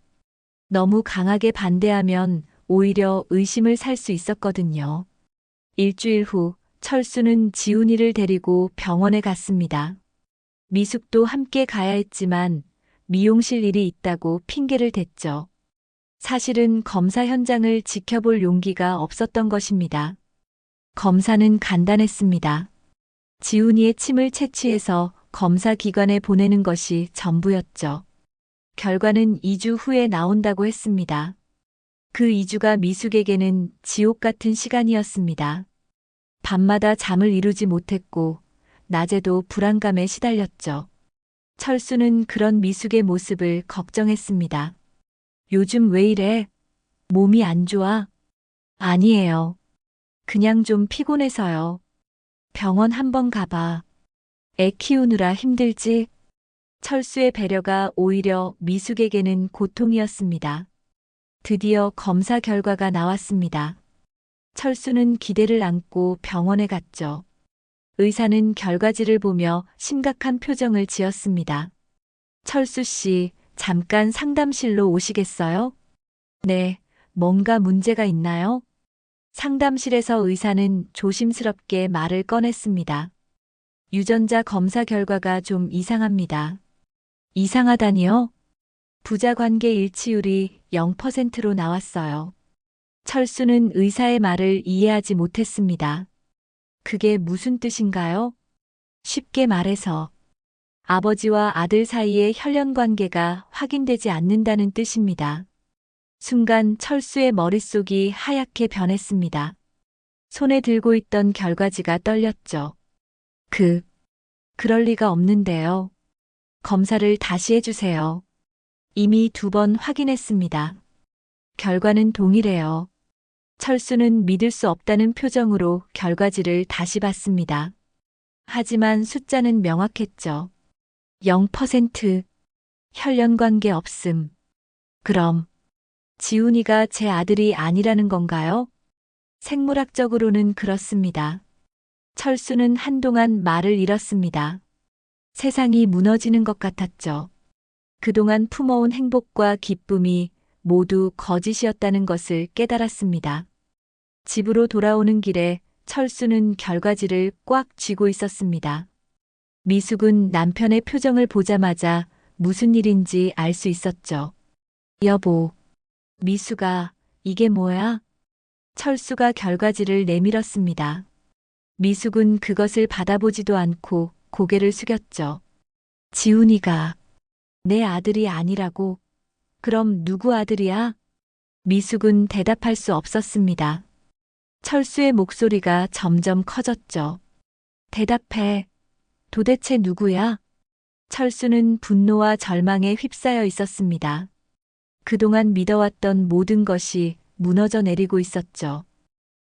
너무 강하게 반대하면 오히려 의심을 살 수 있었거든요. 일주일 후 철수는 지훈이를 데리고 병원에 갔습니다. 미숙도 함께 가야 했지만 미용실 일이 있다고 핑계를 댔죠. 사실은 검사 현장을 지켜볼 용기가 없었던 것입니다. 검사는 간단했습니다. 지훈이의 침을 채취해서 검사 기관에 보내는 것이 전부였죠. 결과는 2주 후에 나온다고 했습니다. 그 2주가 미숙에게는 지옥 같은 시간이었습니다. 밤마다 잠을 이루지 못했고 낮에도 불안감에 시달렸죠. 철수는 그런 미숙의 모습을 걱정했습니다. 요즘 왜 이래? 몸이 안 좋아? 아니에요. 그냥 좀 피곤해서요. 병원 한번 가봐. 애 키우느라 힘들지? 철수의 배려가 오히려 미숙에게는 고통이었습니다. 드디어 검사 결과가 나왔습니다. 철수는 기대를 안고 병원에 갔죠. 의사는 결과지를 보며 심각한 표정을 지었습니다. 철수 씨, 잠깐 상담실로 오시겠어요? 네, 뭔가 문제가 있나요? 상담실에서 의사는 조심스럽게 말을 꺼냈습니다. 유전자 검사 결과가 좀 이상합니다. 이상하다니요? 부자 관계 일치율이 0%로 나왔어요. 철수는 의사의 말을 이해하지 못했습니다. 그게 무슨 뜻인가요? 쉽게 말해서 아버지와 아들 사이의 혈연 관계가 확인되지 않는다는 뜻입니다. 순간 철수의 머릿속이 하얗게 변했습니다. 손에 들고 있던 결과지가 떨렸죠. 그럴 리가 없는데요. 검사를 다시 해주세요. 이미 2번 확인했습니다. 결과는 동일해요. 철수는 믿을 수 없다는 표정으로 결과지를 다시 봤습니다. 하지만 숫자는 명확했죠. 0%. 혈연 관계 없음. 그럼 지훈이가 제 아들이 아니라는 건가요? 생물학적으로는 그렇습니다. 철수는 한동안 말을 잃었습니다. 세상이 무너지는 것 같았죠. 그동안 품어온 행복과 기쁨이 모두 거짓이었다는 것을 깨달았습니다. 집으로 돌아오는 길에 철수는 결과지를 꽉 쥐고 있었습니다. 미숙은 남편의 표정을 보자마자 무슨 일인지 알 수 있었죠. 여보, 미숙아, 이게 뭐야? 철수가 결과지를 내밀었습니다. 미숙은 그것을 받아보지도 않고 고개를 숙였죠. 지훈이가 내 아들이 아니라고? 그럼 누구 아들이야? 미숙은 대답할 수 없었습니다. 철수의 목소리가 점점 커졌죠. 대답해. 도대체 누구야? 철수는 분노와 절망에 휩싸여 있었습니다. 그동안 믿어왔던 모든 것이 무너져 내리고 있었죠.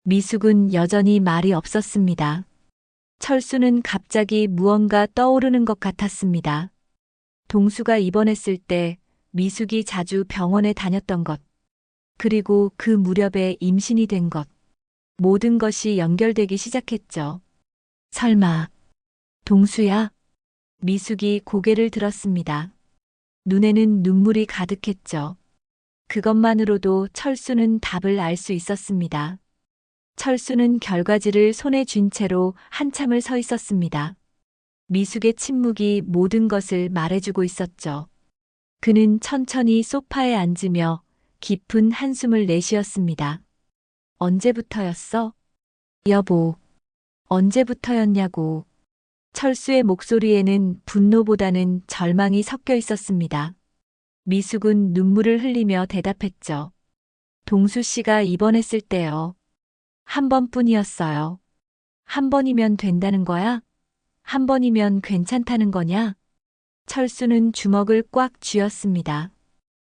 미숙은 여전히 말이 없었습니다. 철수는 갑자기 무언가 떠오르는 것 같았습니다. 동수가 입원했을 때 미숙이 자주 병원에 다녔던 것, 그리고 그 무렵에 임신이 된 것, 모든 것이 연결되기 시작했죠. 설마, 동수야? 미숙이 고개를 들었습니다. 눈에는 눈물이 가득했죠. 그것만으로도 철수는 답을 알 수 있었습니다. 철수는 결과지를 손에 쥔 채로 한참을 서 있었습니다. 미숙의 침묵이 모든 것을 말해주고 있었죠. 그는 천천히 소파에 앉으며 깊은 한숨을 내쉬었습니다. 언제부터였어? 여보, 언제부터였냐고. 철수의 목소리에는 분노보다는 절망이 섞여 있었습니다. 미숙은 눈물을 흘리며 대답했죠. 동수 씨가 입원했을 때요. 한 번뿐이었어요. 한 번이면 된다는 거야? 한 번이면 괜찮다는 거냐? 철수는 주먹을 꽉 쥐었습니다.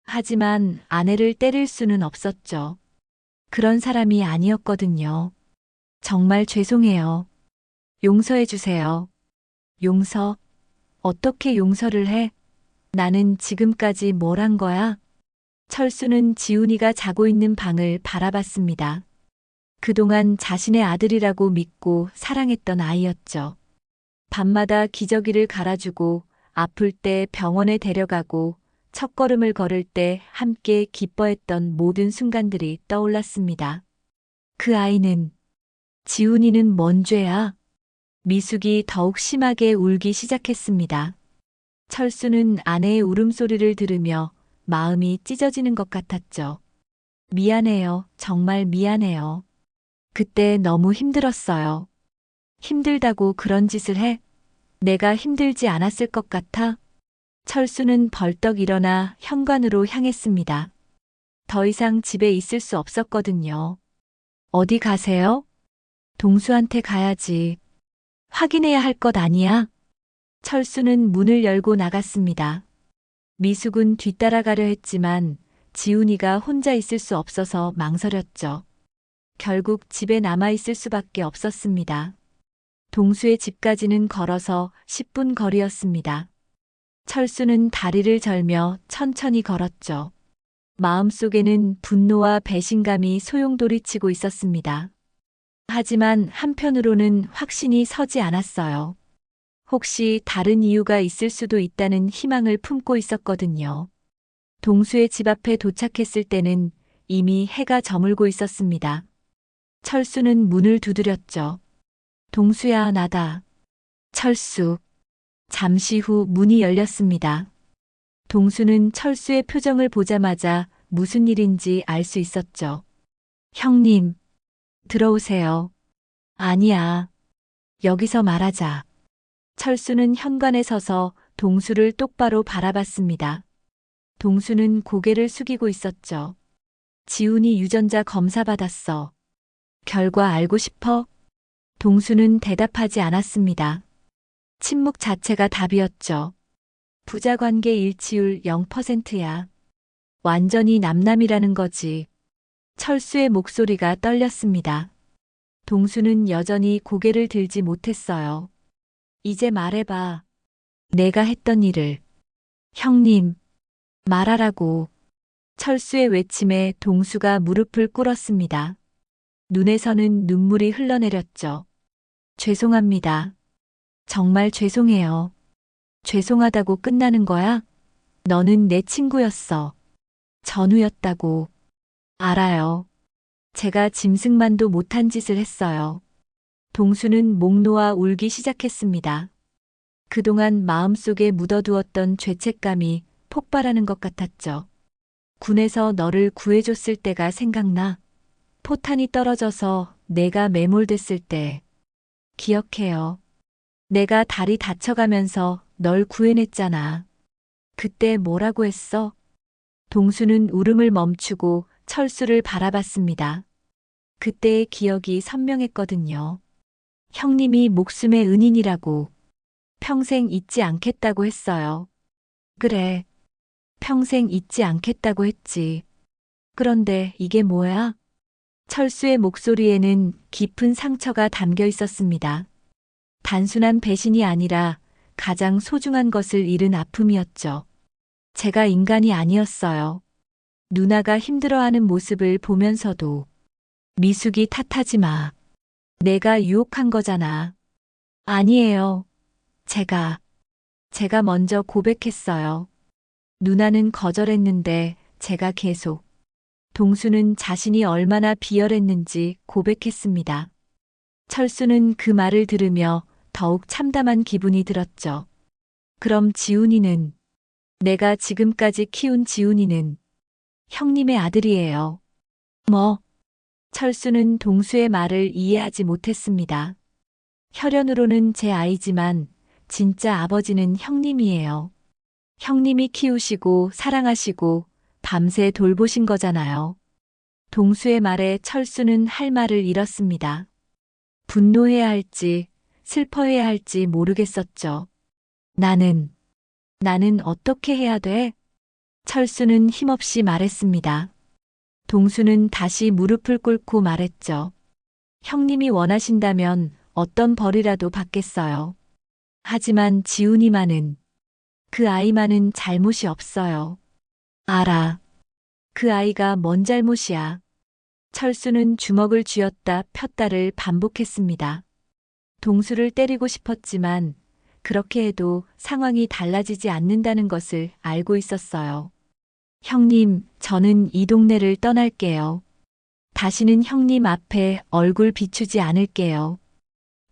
하지만 아내를 때릴 수는 없었죠. 그런 사람이 아니었거든요. 정말 죄송해요. 용서해 주세요. 용서? 어떻게 용서를 해? 나는 지금까지 뭘 한 거야? 철수는 지훈이가 자고 있는 방을 바라봤습니다. 그동안 자신의 아들이라고 믿고 사랑했던 아이였죠. 밤마다 기저귀를 갈아주고 아플 때 병원에 데려가고 첫걸음을 걸을 때 함께 기뻐했던 모든 순간들이 떠올랐습니다. 그 아이는, 지훈이는 뭔 죄야? 미숙이 더욱 심하게 울기 시작했습니다. 철수는 아내의 울음소리를 들으며 마음이 찢어지는 것 같았죠. 미안해요. 정말 미안해요. 그때 너무 힘들었어요. 힘들다고 그런 짓을 해? 내가 힘들지 않았을 것 같아? 철수는 벌떡 일어나 현관으로 향했습니다. 더 이상 집에 있을 수 없었거든요. 어디 가세요? 동수한테 가야지. 확인해야 할 것 아니야? 철수는 문을 열고 나갔습니다. 미숙은 뒤따라가려 했지만 지훈이가 혼자 있을 수 없어서 망설였죠. 결국 집에 남아 있을 수밖에 없었습니다. 동수의 집까지는 걸어서 10분 거리였습니다. 철수는 다리를 절며 천천히 걸었죠. 마음속에는 분노와 배신감이 소용돌이치고 있었습니다. 하지만 한편으로는 확신이 서지 않았어요. 혹시 다른 이유가 있을 수도 있다는 희망을 품고 있었거든요. 동수의 집 앞에 도착했을 때는 이미 해가 저물고 있었습니다. 철수는 문을 두드렸죠. 동수야, 나다. 철수. 잠시 후 문이 열렸습니다. 동수는 철수의 표정을 보자마자 무슨 일인지 알 수 있었죠. 형님, 들어오세요. 아니야. 여기서 말하자. 철수는 현관에 서서 동수를 똑바로 바라봤습니다. 동수는 고개를 숙이고 있었죠. 지훈이 유전자 검사 받았어. 결과 알고 싶어? 동수는 대답하지 않았습니다. 침묵 자체가 답이었죠. 부자관계 일치율 0%야. 완전히 남남이라는 거지. 철수의 목소리가 떨렸습니다. 동수는 여전히 고개를 들지 못했어요. 이제 말해봐. 내가 했던 일을. 형님, 말하라고. 철수의 외침에 동수가 무릎을 꿇었습니다. 눈에서는 눈물이 흘러내렸죠. 죄송합니다. 정말 죄송해요. 죄송하다고 끝나는 거야? 너는 내 친구였어. 전우였다고. 알아요. 제가 짐승만도 못한 짓을 했어요. 동수는 목 놓아 울기 시작했습니다. 그동안 마음속에 묻어두었던 죄책감이 폭발하는 것 같았죠. 군에서 너를 구해줬을 때가 생각나. 포탄이 떨어져서 내가 매몰됐을 때. 기억해요. 내가 다리 다쳐가면서 널 구해냈잖아. 그때 뭐라고 했어? 동수는 울음을 멈추고 철수를 바라봤습니다. 그때의 기억이 선명했거든요. 형님이 목숨의 은인이라고. 평생 잊지 않겠다고 했어요. 그래. 평생 잊지 않겠다고 했지. 그런데 이게 뭐야? 철수의 목소리에는 깊은 상처가 담겨 있었습니다. 단순한 배신이 아니라 가장 소중한 것을 잃은 아픔이었죠. 제가 인간이 아니었어요. 누나가 힘들어하는 모습을 보면서도 미숙이 탓하지 마. 내가 유혹한 거잖아. 아니에요. 제가 먼저 고백했어요. 누나는 거절했는데 제가 계속. 동수는 자신이 얼마나 비열했는지 고백했습니다. 철수는 그 말을 들으며 더욱 참담한 기분이 들었죠. 그럼 지훈이는, 내가 지금까지 키운 지훈이는 형님의 아들이에요. 뭐? 철수는 동수의 말을 이해하지 못했습니다. 혈연으로는 제 아이지만 진짜 아버지는 형님이에요. 형님이 키우시고 사랑하시고 밤새 돌보신 거잖아요. 동수의 말에 철수는 할 말을 잃었습니다. 분노해야 할지 슬퍼해야 할지 모르겠었죠. 나는 어떻게 해야 돼? 철수는 힘없이 말했습니다. 동수는 다시 무릎을 꿇고 말했죠. 형님이 원하신다면 어떤 벌이라도 받겠어요. 하지만 지훈이만은, 그 아이만은 잘못이 없어요. 알아. 그 아이가 뭔 잘못이야. 철수는 주먹을 쥐었다 폈다를 반복했습니다. 동수를 때리고 싶었지만 그렇게 해도 상황이 달라지지 않는다는 것을 알고 있었어요. 형님, 저는 이 동네를 떠날게요. 다시는 형님 앞에 얼굴 비추지 않을게요.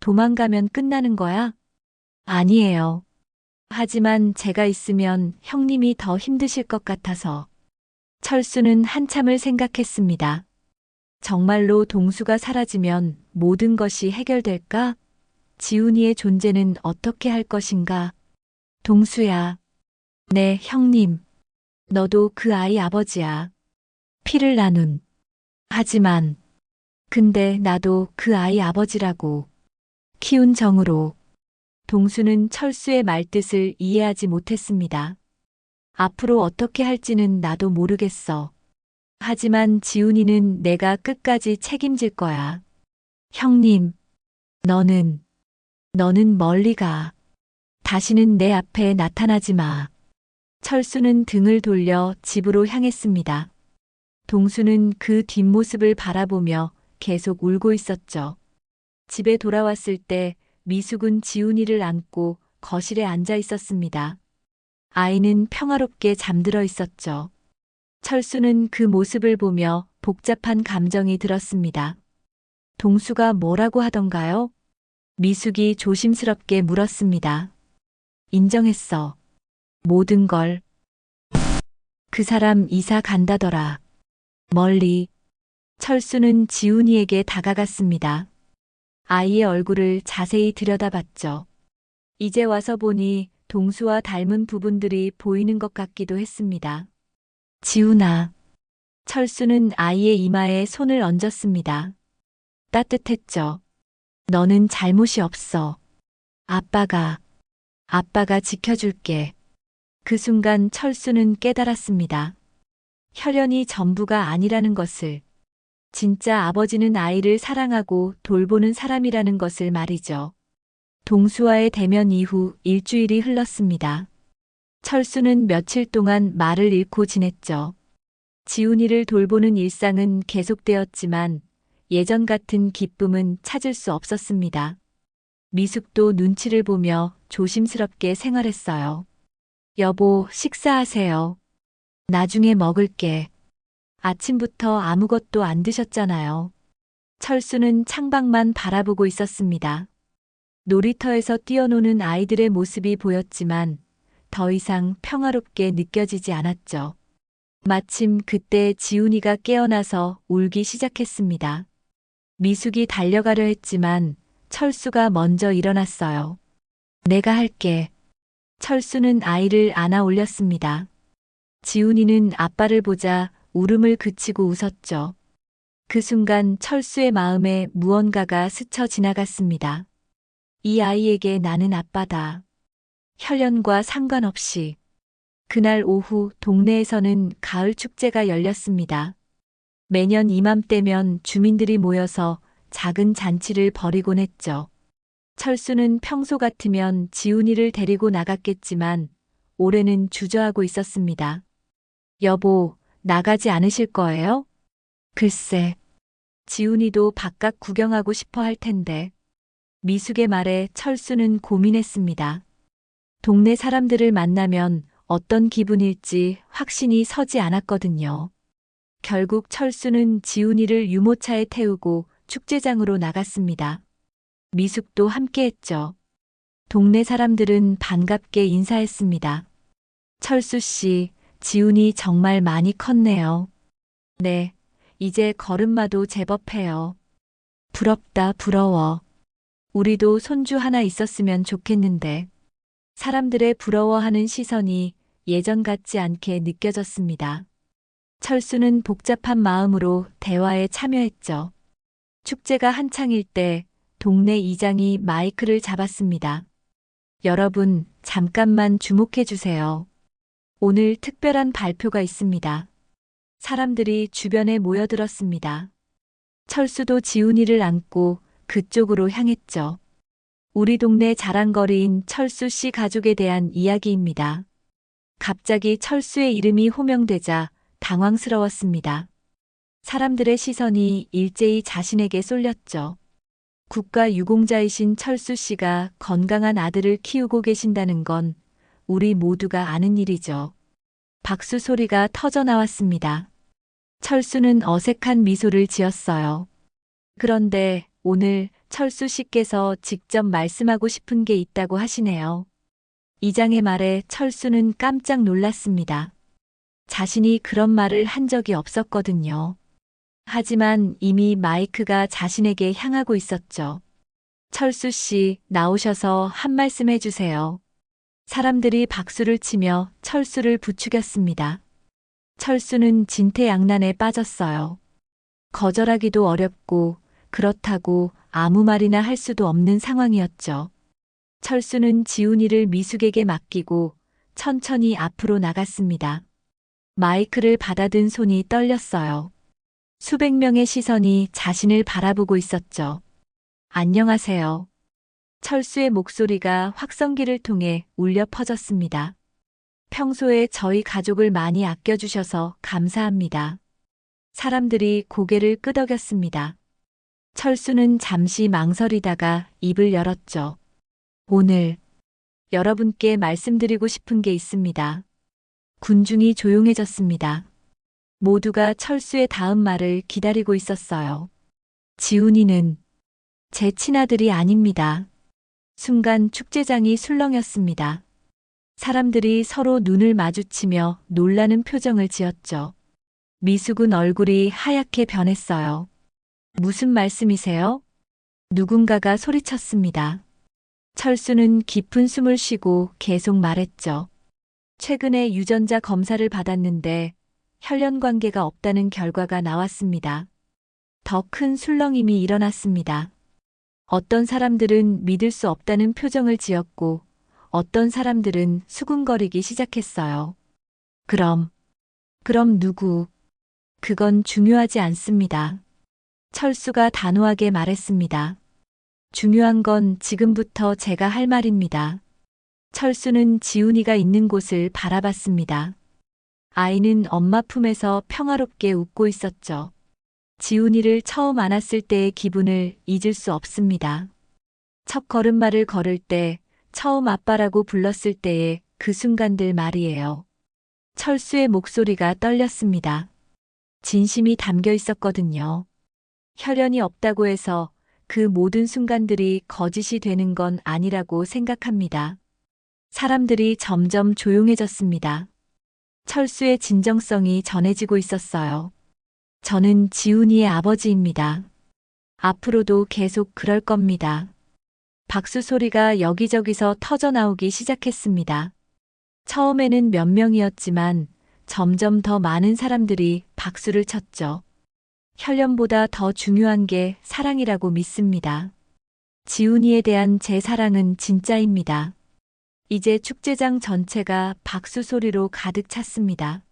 도망가면 끝나는 거야? 아니에요. 하지만 제가 있으면 형님이 더 힘드실 것 같아서. 철수는 한참을 생각했습니다. 정말로 동수가 사라지면 모든 것이 해결될까? 지훈이의 존재는 어떻게 할 것인가? 동수야. 네, 형님. 너도 그 아이 아버지야. 피를 나눈. 하지만, 근데 나도 그 아이 아버지라고. 키운 정으로. 동수는 철수의 말뜻을 이해하지 못했습니다. 앞으로 어떻게 할지는 나도 모르겠어. 하지만 지훈이는 내가 끝까지 책임질 거야. 형님, 너는 멀리 가. 다시는 내 앞에 나타나지 마. 철수는 등을 돌려 집으로 향했습니다. 동수는 그 뒷모습을 바라보며 계속 울고 있었죠. 집에 돌아왔을 때 미숙은 지훈이를 안고 거실에 앉아 있었습니다. 아이는 평화롭게 잠들어 있었죠. 철수는 그 모습을 보며 복잡한 감정이 들었습니다. 동수가 뭐라고 하던가요? 미숙이 조심스럽게 물었습니다. 인정했어. 모든 걸. 그 사람 이사 간다더라. 멀리. 철수는 지훈이에게 다가갔습니다. 아이의 얼굴을 자세히 들여다봤죠. 이제 와서 보니 동수와 닮은 부분들이 보이는 것 같기도 했습니다. 지훈아. 철수는 아이의 이마에 손을 얹었습니다. 따뜻했죠. 너는 잘못이 없어. 아빠가 지켜줄게. 그 순간 철수는 깨달았습니다. 혈연이 전부가 아니라는 것을. 진짜 아버지는 아이를 사랑하고 돌보는 사람이라는 것을 말이죠. 동수와의 대면 이후 일주일이 흘렀습니다. 철수는 며칠 동안 말을 잃고 지냈죠. 지훈이를 돌보는 일상은 계속되었지만 예전 같은 기쁨은 찾을 수 없었습니다. 미숙도 눈치를 보며 조심스럽게 생활했어요. 여보, 식사하세요. 나중에 먹을게. 아침부터 아무것도 안 드셨잖아요. 철수는 창밖만 바라보고 있었습니다. 놀이터에서 뛰어노는 아이들의 모습이 보였지만 더 이상 평화롭게 느껴지지 않았죠. 마침 그때 지훈이가 깨어나서 울기 시작했습니다. 미숙이 달려가려 했지만 철수가 먼저 일어났어요. 내가 할게. 철수는 아이를 안아 올렸습니다. 지훈이는 아빠를 보자 울음을 그치고 웃었죠. 그 순간 철수의 마음에 무언가가 스쳐 지나갔습니다. 이 아이에게 나는 아빠다. 혈연과 상관없이. 그날 오후 동네에서는 가을 축제가 열렸습니다. 매년 이맘때면 주민들이 모여서 작은 잔치를 벌이곤 했죠. 철수는 평소 같으면 지훈이를 데리고 나갔겠지만 올해는 주저하고 있었습니다. 여보, 나가지 않으실 거예요? 글쎄, 지훈이도 바깥 구경하고 싶어 할 텐데. 미숙의 말에 철수는 고민했습니다. 동네 사람들을 만나면 어떤 기분일지 확신이 서지 않았거든요. 결국 철수는 지훈이를 유모차에 태우고 축제장으로 나갔습니다. 미숙도 함께했죠. 동네 사람들은 반갑게 인사했습니다. 철수 씨, 지훈이 정말 많이 컸네요. 네, 이제 걸음마도 제법 해요. 부럽다, 부러워. 우리도 손주 하나 있었으면 좋겠는데. 사람들의 부러워하는 시선이 예전 같지 않게 느껴졌습니다. 철수는 복잡한 마음으로 대화에 참여했죠. 축제가 한창일 때 동네 이장이 마이크를 잡았습니다. 여러분, 잠깐만 주목해 주세요. 오늘 특별한 발표가 있습니다. 사람들이 주변에 모여들었습니다. 철수도 지훈이를 안고 그쪽으로 향했죠. 우리 동네 자랑거리인 철수 씨 가족에 대한 이야기입니다. 갑자기 철수의 이름이 호명되자 당황스러웠습니다. 사람들의 시선이 일제히 자신에게 쏠렸죠. 국가유공자이신 철수 씨가 건강한 아들을 키우고 계신다는 건 우리 모두가 아는 일이죠. 박수 소리가 터져 나왔습니다. 철수는 어색한 미소를 지었어요. 그런데 오늘 철수 씨께서 직접 말씀하고 싶은 게 있다고 하시네요. 이장의 말에 철수는 깜짝 놀랐습니다. 자신이 그런 말을 한 적이 없었거든요. 하지만 이미 마이크가 자신에게 향하고 있었죠. 철수 씨, 나오셔서 한 말씀 해주세요. 사람들이 박수를 치며 철수를 부추겼습니다. 철수는 진퇴양난에 빠졌어요. 거절하기도 어렵고 그렇다고 아무 말이나 할 수도 없는 상황이었죠. 철수는 지훈이를 미숙에게 맡기고 천천히 앞으로 나갔습니다. 마이크를 받아든 손이 떨렸어요. 수백 명의 시선이 자신을 바라보고 있었죠. 안녕하세요. 철수의 목소리가 확성기를 통해 울려 퍼졌습니다. 평소에 저희 가족을 많이 아껴주셔서 감사합니다. 사람들이 고개를 끄덕였습니다. 철수는 잠시 망설이다가 입을 열었죠. 오늘 여러분께 말씀드리고 싶은 게 있습니다. 군중이 조용해졌습니다. 모두가 철수의 다음 말을 기다리고 있었어요. 지훈이는 제 친아들이 아닙니다. 순간 축제장이 술렁였습니다. 사람들이 서로 눈을 마주치며 놀라는 표정을 지었죠. 미숙은 얼굴이 하얗게 변했어요. 무슨 말씀이세요? 누군가가 소리쳤습니다. 철수는 깊은 숨을 쉬고 계속 말했죠. 최근에 유전자 검사를 받았는데 혈연 관계가 없다는 결과가 나왔습니다. 더 큰 술렁임이 일어났습니다. 어떤 사람들은 믿을 수 없다는 표정을 지었고 어떤 사람들은 수군거리기 시작했어요. 그럼 누구? 그건 중요하지 않습니다. 철수가 단호하게 말했습니다. 중요한 건 지금부터 제가 할 말입니다. 철수는 지훈이가 있는 곳을 바라봤습니다. 아이는 엄마 품에서 평화롭게 웃고 있었죠. 지훈이를 처음 안았을 때의 기분을 잊을 수 없습니다. 첫 걸음마를 걸을 때, 처음 아빠라고 불렀을 때의 그 순간들 말이에요. 철수의 목소리가 떨렸습니다. 진심이 담겨 있었거든요. 혈연이 없다고 해서 그 모든 순간들이 거짓이 되는 건 아니라고 생각합니다. 사람들이 점점 조용해졌습니다. 철수의 진정성이 전해지고 있었어요. 저는 지훈이의 아버지입니다. 앞으로도 계속 그럴 겁니다. 박수 소리가 여기저기서 터져나오기 시작했습니다. 처음에는 몇 명이었지만 점점 더 많은 사람들이 박수를 쳤죠. 혈연보다 더 중요한 게 사랑이라고 믿습니다. 지훈이에 대한 제 사랑은 진짜입니다. 이제 축제장 전체가 박수 소리로 가득 찼습니다.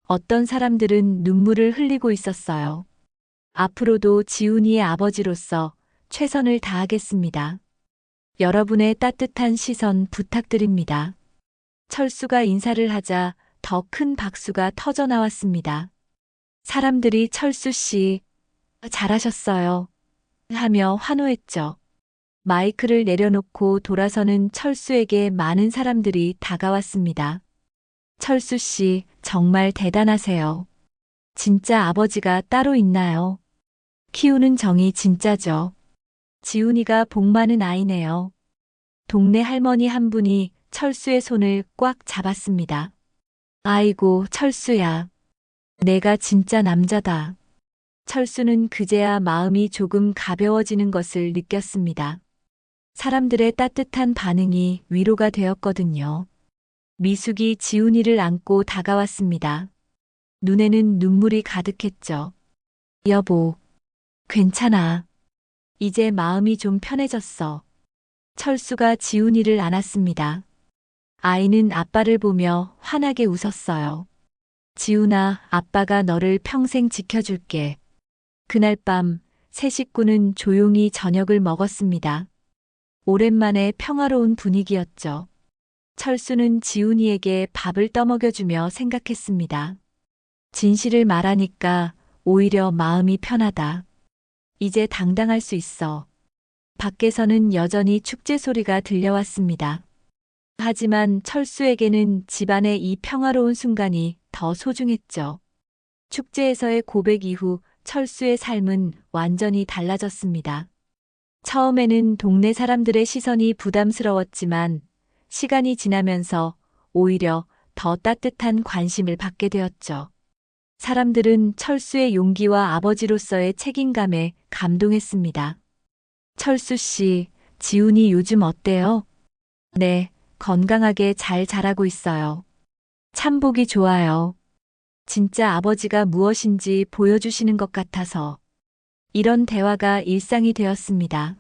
어떤 사람들은 눈물을 흘리고 있었어요. 앞으로도 지훈이의 아버지로서 최선을 다하겠습니다. 여러분의 따뜻한 시선 부탁드립니다. 철수가 인사를 하자 더 큰 박수가 터져 나왔습니다. 사람들이 철수 씨, 잘하셨어요. 하며 환호했죠. 마이크를 내려놓고 돌아서는 철수에게 많은 사람들이 다가왔습니다. 철수 씨, 정말 대단하세요. 진짜 아버지가 따로 있나요? 키우는 정이 진짜죠. 지훈이가 복 많은 아이네요. 동네 할머니 한 분이 철수의 손을 꽉 잡았습니다. 아이고, 철수야. 내가 진짜 남자다. 철수는 그제야 마음이 조금 가벼워지는 것을 느꼈습니다. 사람들의 따뜻한 반응이 위로가 되었거든요. 미숙이 지훈이를 안고 다가왔습니다. 눈에는 눈물이 가득했죠. 여보, 괜찮아. 이제 마음이 좀 편해졌어. 철수가 지훈이를 안았습니다. 아이는 아빠를 보며 환하게 웃었어요. 지훈아, 아빠가 너를 평생 지켜줄게. 그날 밤, 세 식구는 조용히 저녁을 먹었습니다. 오랜만에 평화로운 분위기였죠. 철수는 지훈이에게 밥을 떠먹여주며 생각했습니다. 진실을 말하니까 오히려 마음이 편하다. 이제 당당할 수 있어. 밖에서는 여전히 축제 소리가 들려왔습니다. 하지만 철수에게는 집안의 이 평화로운 순간이 더 소중했죠. 축제에서의 고백 이후 철수의 삶은 완전히 달라졌습니다. 처음에는 동네 사람들의 시선이 부담스러웠지만 시간이 지나면서 오히려 더 따뜻한 관심을 받게 되었죠. 사람들은 철수의 용기와 아버지로서의 책임감에 감동했습니다. 철수 씨, 지훈이 요즘 어때요? 네, 건강하게 잘 자라고 있어요. 참 보기 좋아요. 진짜 아버지가 무엇인지 보여주시는 것 같아서. 이런 대화가 일상이 되었습니다.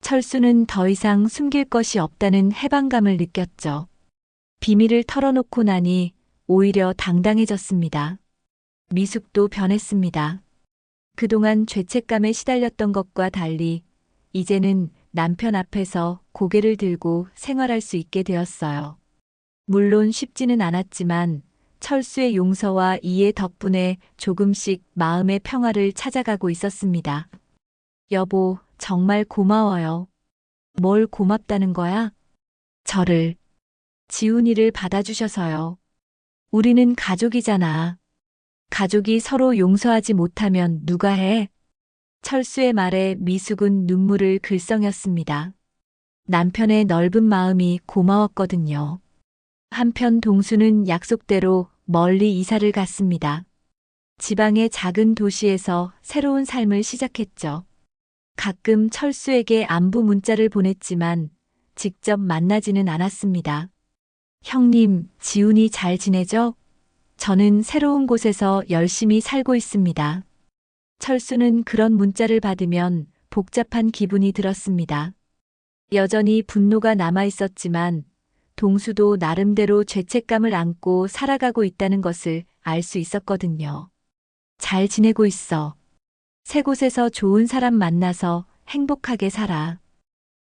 철수는 더 이상 숨길 것이 없다는 해방감을 느꼈죠. 비밀을 털어놓고 나니 오히려 당당해졌습니다. 미숙도 변했습니다. 그동안 죄책감에 시달렸던 것과 달리 이제는 남편 앞에서 고개를 들고 생활할 수 있게 되었어요. 물론 쉽지는 않았지만 철수의 용서와 이해 덕분에 조금씩 마음의 평화를 찾아가고 있었습니다. 여보, 정말 고마워요. 뭘 고맙다는 거야? 저를, 지훈이를 받아주셔서요. 우리는 가족이잖아. 가족이 서로 용서하지 못하면 누가 해? 철수의 말에 미숙은 눈물을 글썽였습니다. 남편의 넓은 마음이 고마웠거든요. 한편 동수는 약속대로 멀리 이사를 갔습니다. 지방의 작은 도시에서 새로운 삶을 시작했죠. 가끔 철수에게 안부 문자를 보냈지만 직접 만나지는 않았습니다. 형님, 지훈이 잘 지내죠? 저는 새로운 곳에서 열심히 살고 있습니다. 철수는 그런 문자를 받으면 복잡한 기분이 들었습니다. 여전히 분노가 남아 있었지만 동수도 나름대로 죄책감을 안고 살아가고 있다는 것을 알 수 있었거든요. 잘 지내고 있어. 새 곳에서 좋은 사람 만나서 행복하게 살아.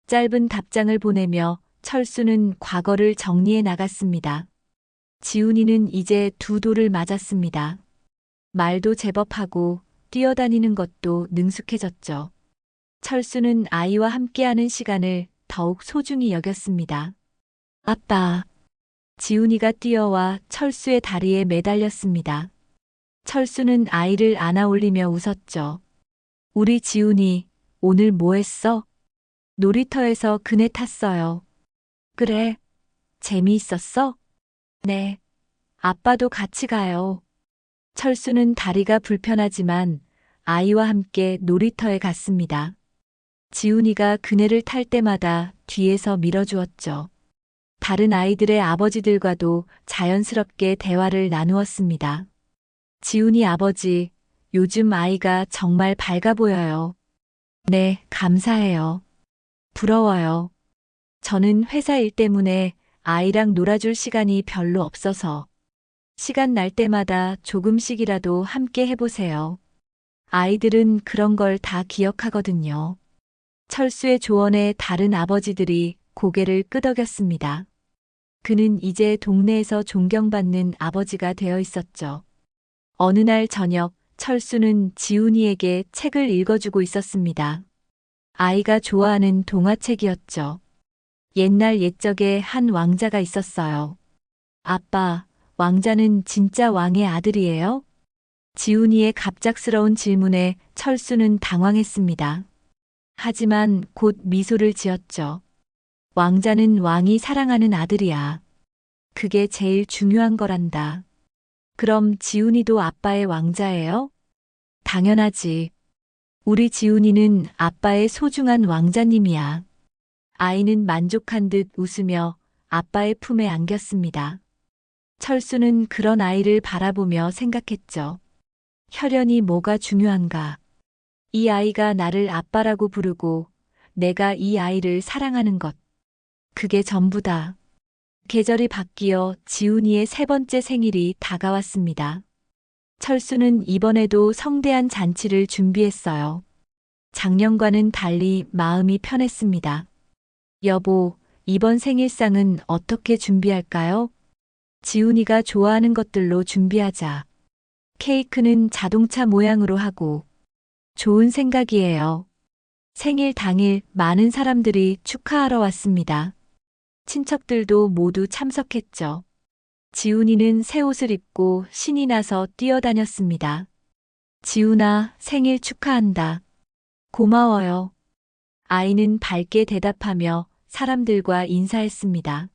짧은 답장을 보내며 철수는 과거를 정리해 나갔습니다. 지훈이는 이제 두 돌을 맞았습니다. 말도 제법 하고 뛰어다니는 것도 능숙해졌죠. 철수는 아이와 함께하는 시간을 더욱 소중히 여겼습니다. 아빠. 지훈이가 뛰어와 철수의 다리에 매달렸습니다. 철수는 아이를 안아 올리며 웃었죠. 우리 지훈이 오늘 뭐 했어? 놀이터에서 그네 탔어요. 그래. 재미있었어? 네. 아빠도 같이 가요. 철수는 다리가 불편하지만 아이와 함께 놀이터에 갔습니다. 지훈이가 그네를 탈 때마다 뒤에서 밀어주었죠. 다른 아이들의 아버지들과도 자연스럽게 대화를 나누었습니다. 지훈이 아버지, 요즘 아이가 정말 밝아 보여요. 네, 감사해요. 부러워요. 저는 회사 일 때문에 아이랑 놀아줄 시간이 별로 없어서 시간 날 때마다 조금씩이라도 함께 해보세요. 아이들은 그런 걸 다 기억하거든요. 철수의 조언에 다른 아버지들이 고개를 끄덕였습니다. 그는 이제 동네에서 존경받는 아버지가 되어 있었죠. 어느 날 저녁, 철수는 지훈이에게 책을 읽어주고 있었습니다. 아이가 좋아하는 동화책이었죠. 옛날 옛적에 한 왕자가 있었어요. 아빠, 왕자는 진짜 왕의 아들이에요? 지훈이의 갑작스러운 질문에 철수는 당황했습니다. 하지만 곧 미소를 지었죠. 왕자는 왕이 사랑하는 아들이야. 그게 제일 중요한 거란다. 그럼 지훈이도 아빠의 왕자예요? 당연하지. 우리 지훈이는 아빠의 소중한 왕자님이야. 아이는 만족한 듯 웃으며 아빠의 품에 안겼습니다. 철수는 그런 아이를 바라보며 생각했죠. 혈연이 뭐가 중요한가? 이 아이가 나를 아빠라고 부르고 내가 이 아이를 사랑하는 것. 그게 전부다. 계절이 바뀌어 지훈이의 세 번째 생일이 다가왔습니다. 철수는 이번에도 성대한 잔치를 준비했어요. 작년과는 달리 마음이 편했습니다. 여보, 이번 생일상은 어떻게 준비할까요? 지훈이가 좋아하는 것들로 준비하자. 케이크는 자동차 모양으로 하고. 좋은 생각이에요. 생일 당일 많은 사람들이 축하하러 왔습니다. 친척들도 모두 참석했죠. 지훈이는 새 옷을 입고 신이 나서 뛰어다녔습니다. 지훈아, 생일 축하한다. 고마워요. 아이는 밝게 대답하며 사람들과 인사했습니다.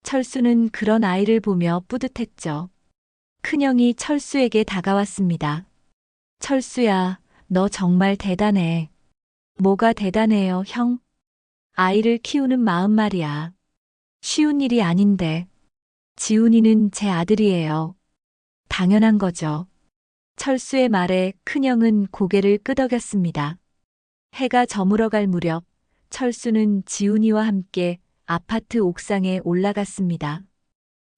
철수는 그런 아이를 보며 뿌듯했죠. 큰형이 철수에게 다가왔습니다. 철수야, 너 정말 대단해. 뭐가 대단해요, 형? 아이를 키우는 마음 말이야. 쉬운 일이 아닌데. 지훈이는 제 아들이에요. 당연한 거죠. 철수의 말에 큰형은 고개를 끄덕였습니다. 해가 저물어갈 무렵 철수는 지훈이와 함께 아파트 옥상에 올라갔습니다.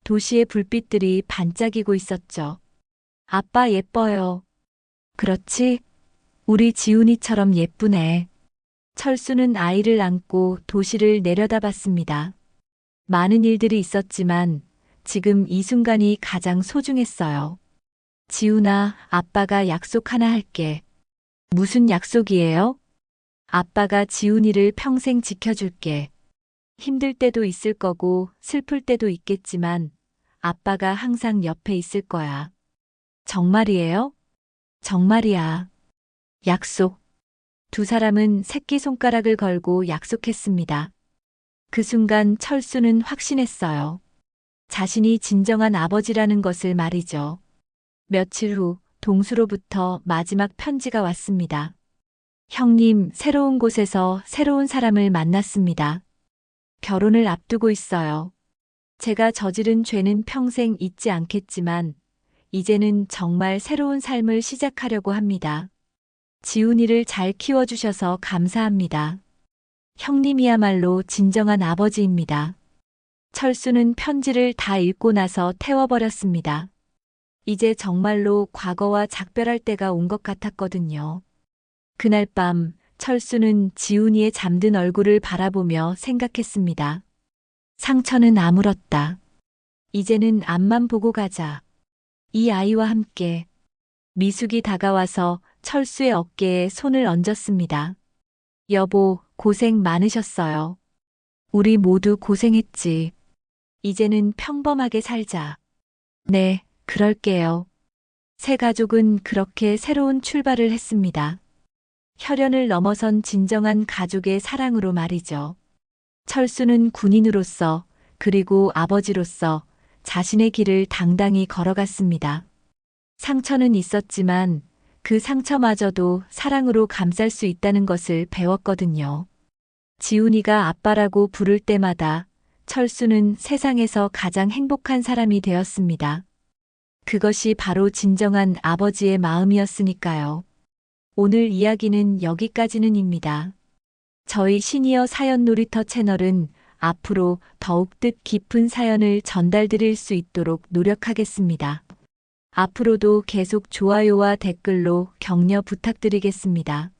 도시의 불빛들이 반짝이고 있었죠. 아빠 예뻐요. 그렇지? 우리 지훈이처럼 예쁘네. 철수는 아이를 안고 도시를 내려다봤습니다. 많은 일들이 있었지만 지금 이 순간이 가장 소중했어요. 지훈아, 아빠가 약속 하나 할게. 무슨 약속이에요? 아빠가 지훈이를 평생 지켜줄게. 힘들 때도 있을 거고 슬플 때도 있겠지만 아빠가 항상 옆에 있을 거야. 정말이에요? 정말이야. 약속. 두 사람은 새끼손가락을 걸고 약속했습니다. 그 순간 철수는 확신했어요. 자신이 진정한 아버지라는 것을 말이죠. 며칠 후 동수로부터 마지막 편지가 왔습니다. 형님, 새로운 곳에서 새로운 사람을 만났습니다. 결혼을 앞두고 있어요. 제가 저지른 죄는 평생 잊지 않겠지만 이제는 정말 새로운 삶을 시작하려고 합니다. 지훈이를 잘 키워주셔서 감사합니다. 형님이야말로 진정한 아버지입니다. 철수는 편지를 다 읽고 나서 태워버렸습니다. 이제 정말로 과거와 작별할 때가 온 것 같았거든요. 그날 밤 철수는 지훈이의 잠든 얼굴을 바라보며 생각했습니다. 상처는 아물었다. 이제는 앞만 보고 가자. 이 아이와 함께. 미숙이 다가와서 철수의 어깨에 손을 얹었습니다. 여보, 고생 많으셨어요. 우리 모두 고생했지. 이제는 평범하게 살자. 네, 그럴게요. 세 가족은 그렇게 새로운 출발을 했습니다. 혈연을 넘어선 진정한 가족의 사랑으로 말이죠. 철수는 군인으로서 그리고 아버지로서 자신의 길을 당당히 걸어갔습니다. 상처는 있었지만 그 상처마저도 사랑으로 감쌀 수 있다는 것을 배웠거든요. 지훈이가 아빠라고 부를 때마다 철수는 세상에서 가장 행복한 사람이 되었습니다. 그것이 바로 진정한 아버지의 마음이었으니까요. 오늘 이야기는 여기까지는입니다. 저희 시니어 사연 놀이터 채널은 앞으로 더욱 뜻 깊은 사연을 전달드릴 수 있도록 노력하겠습니다. 앞으로도 계속 좋아요와 댓글로 격려 부탁드리겠습니다.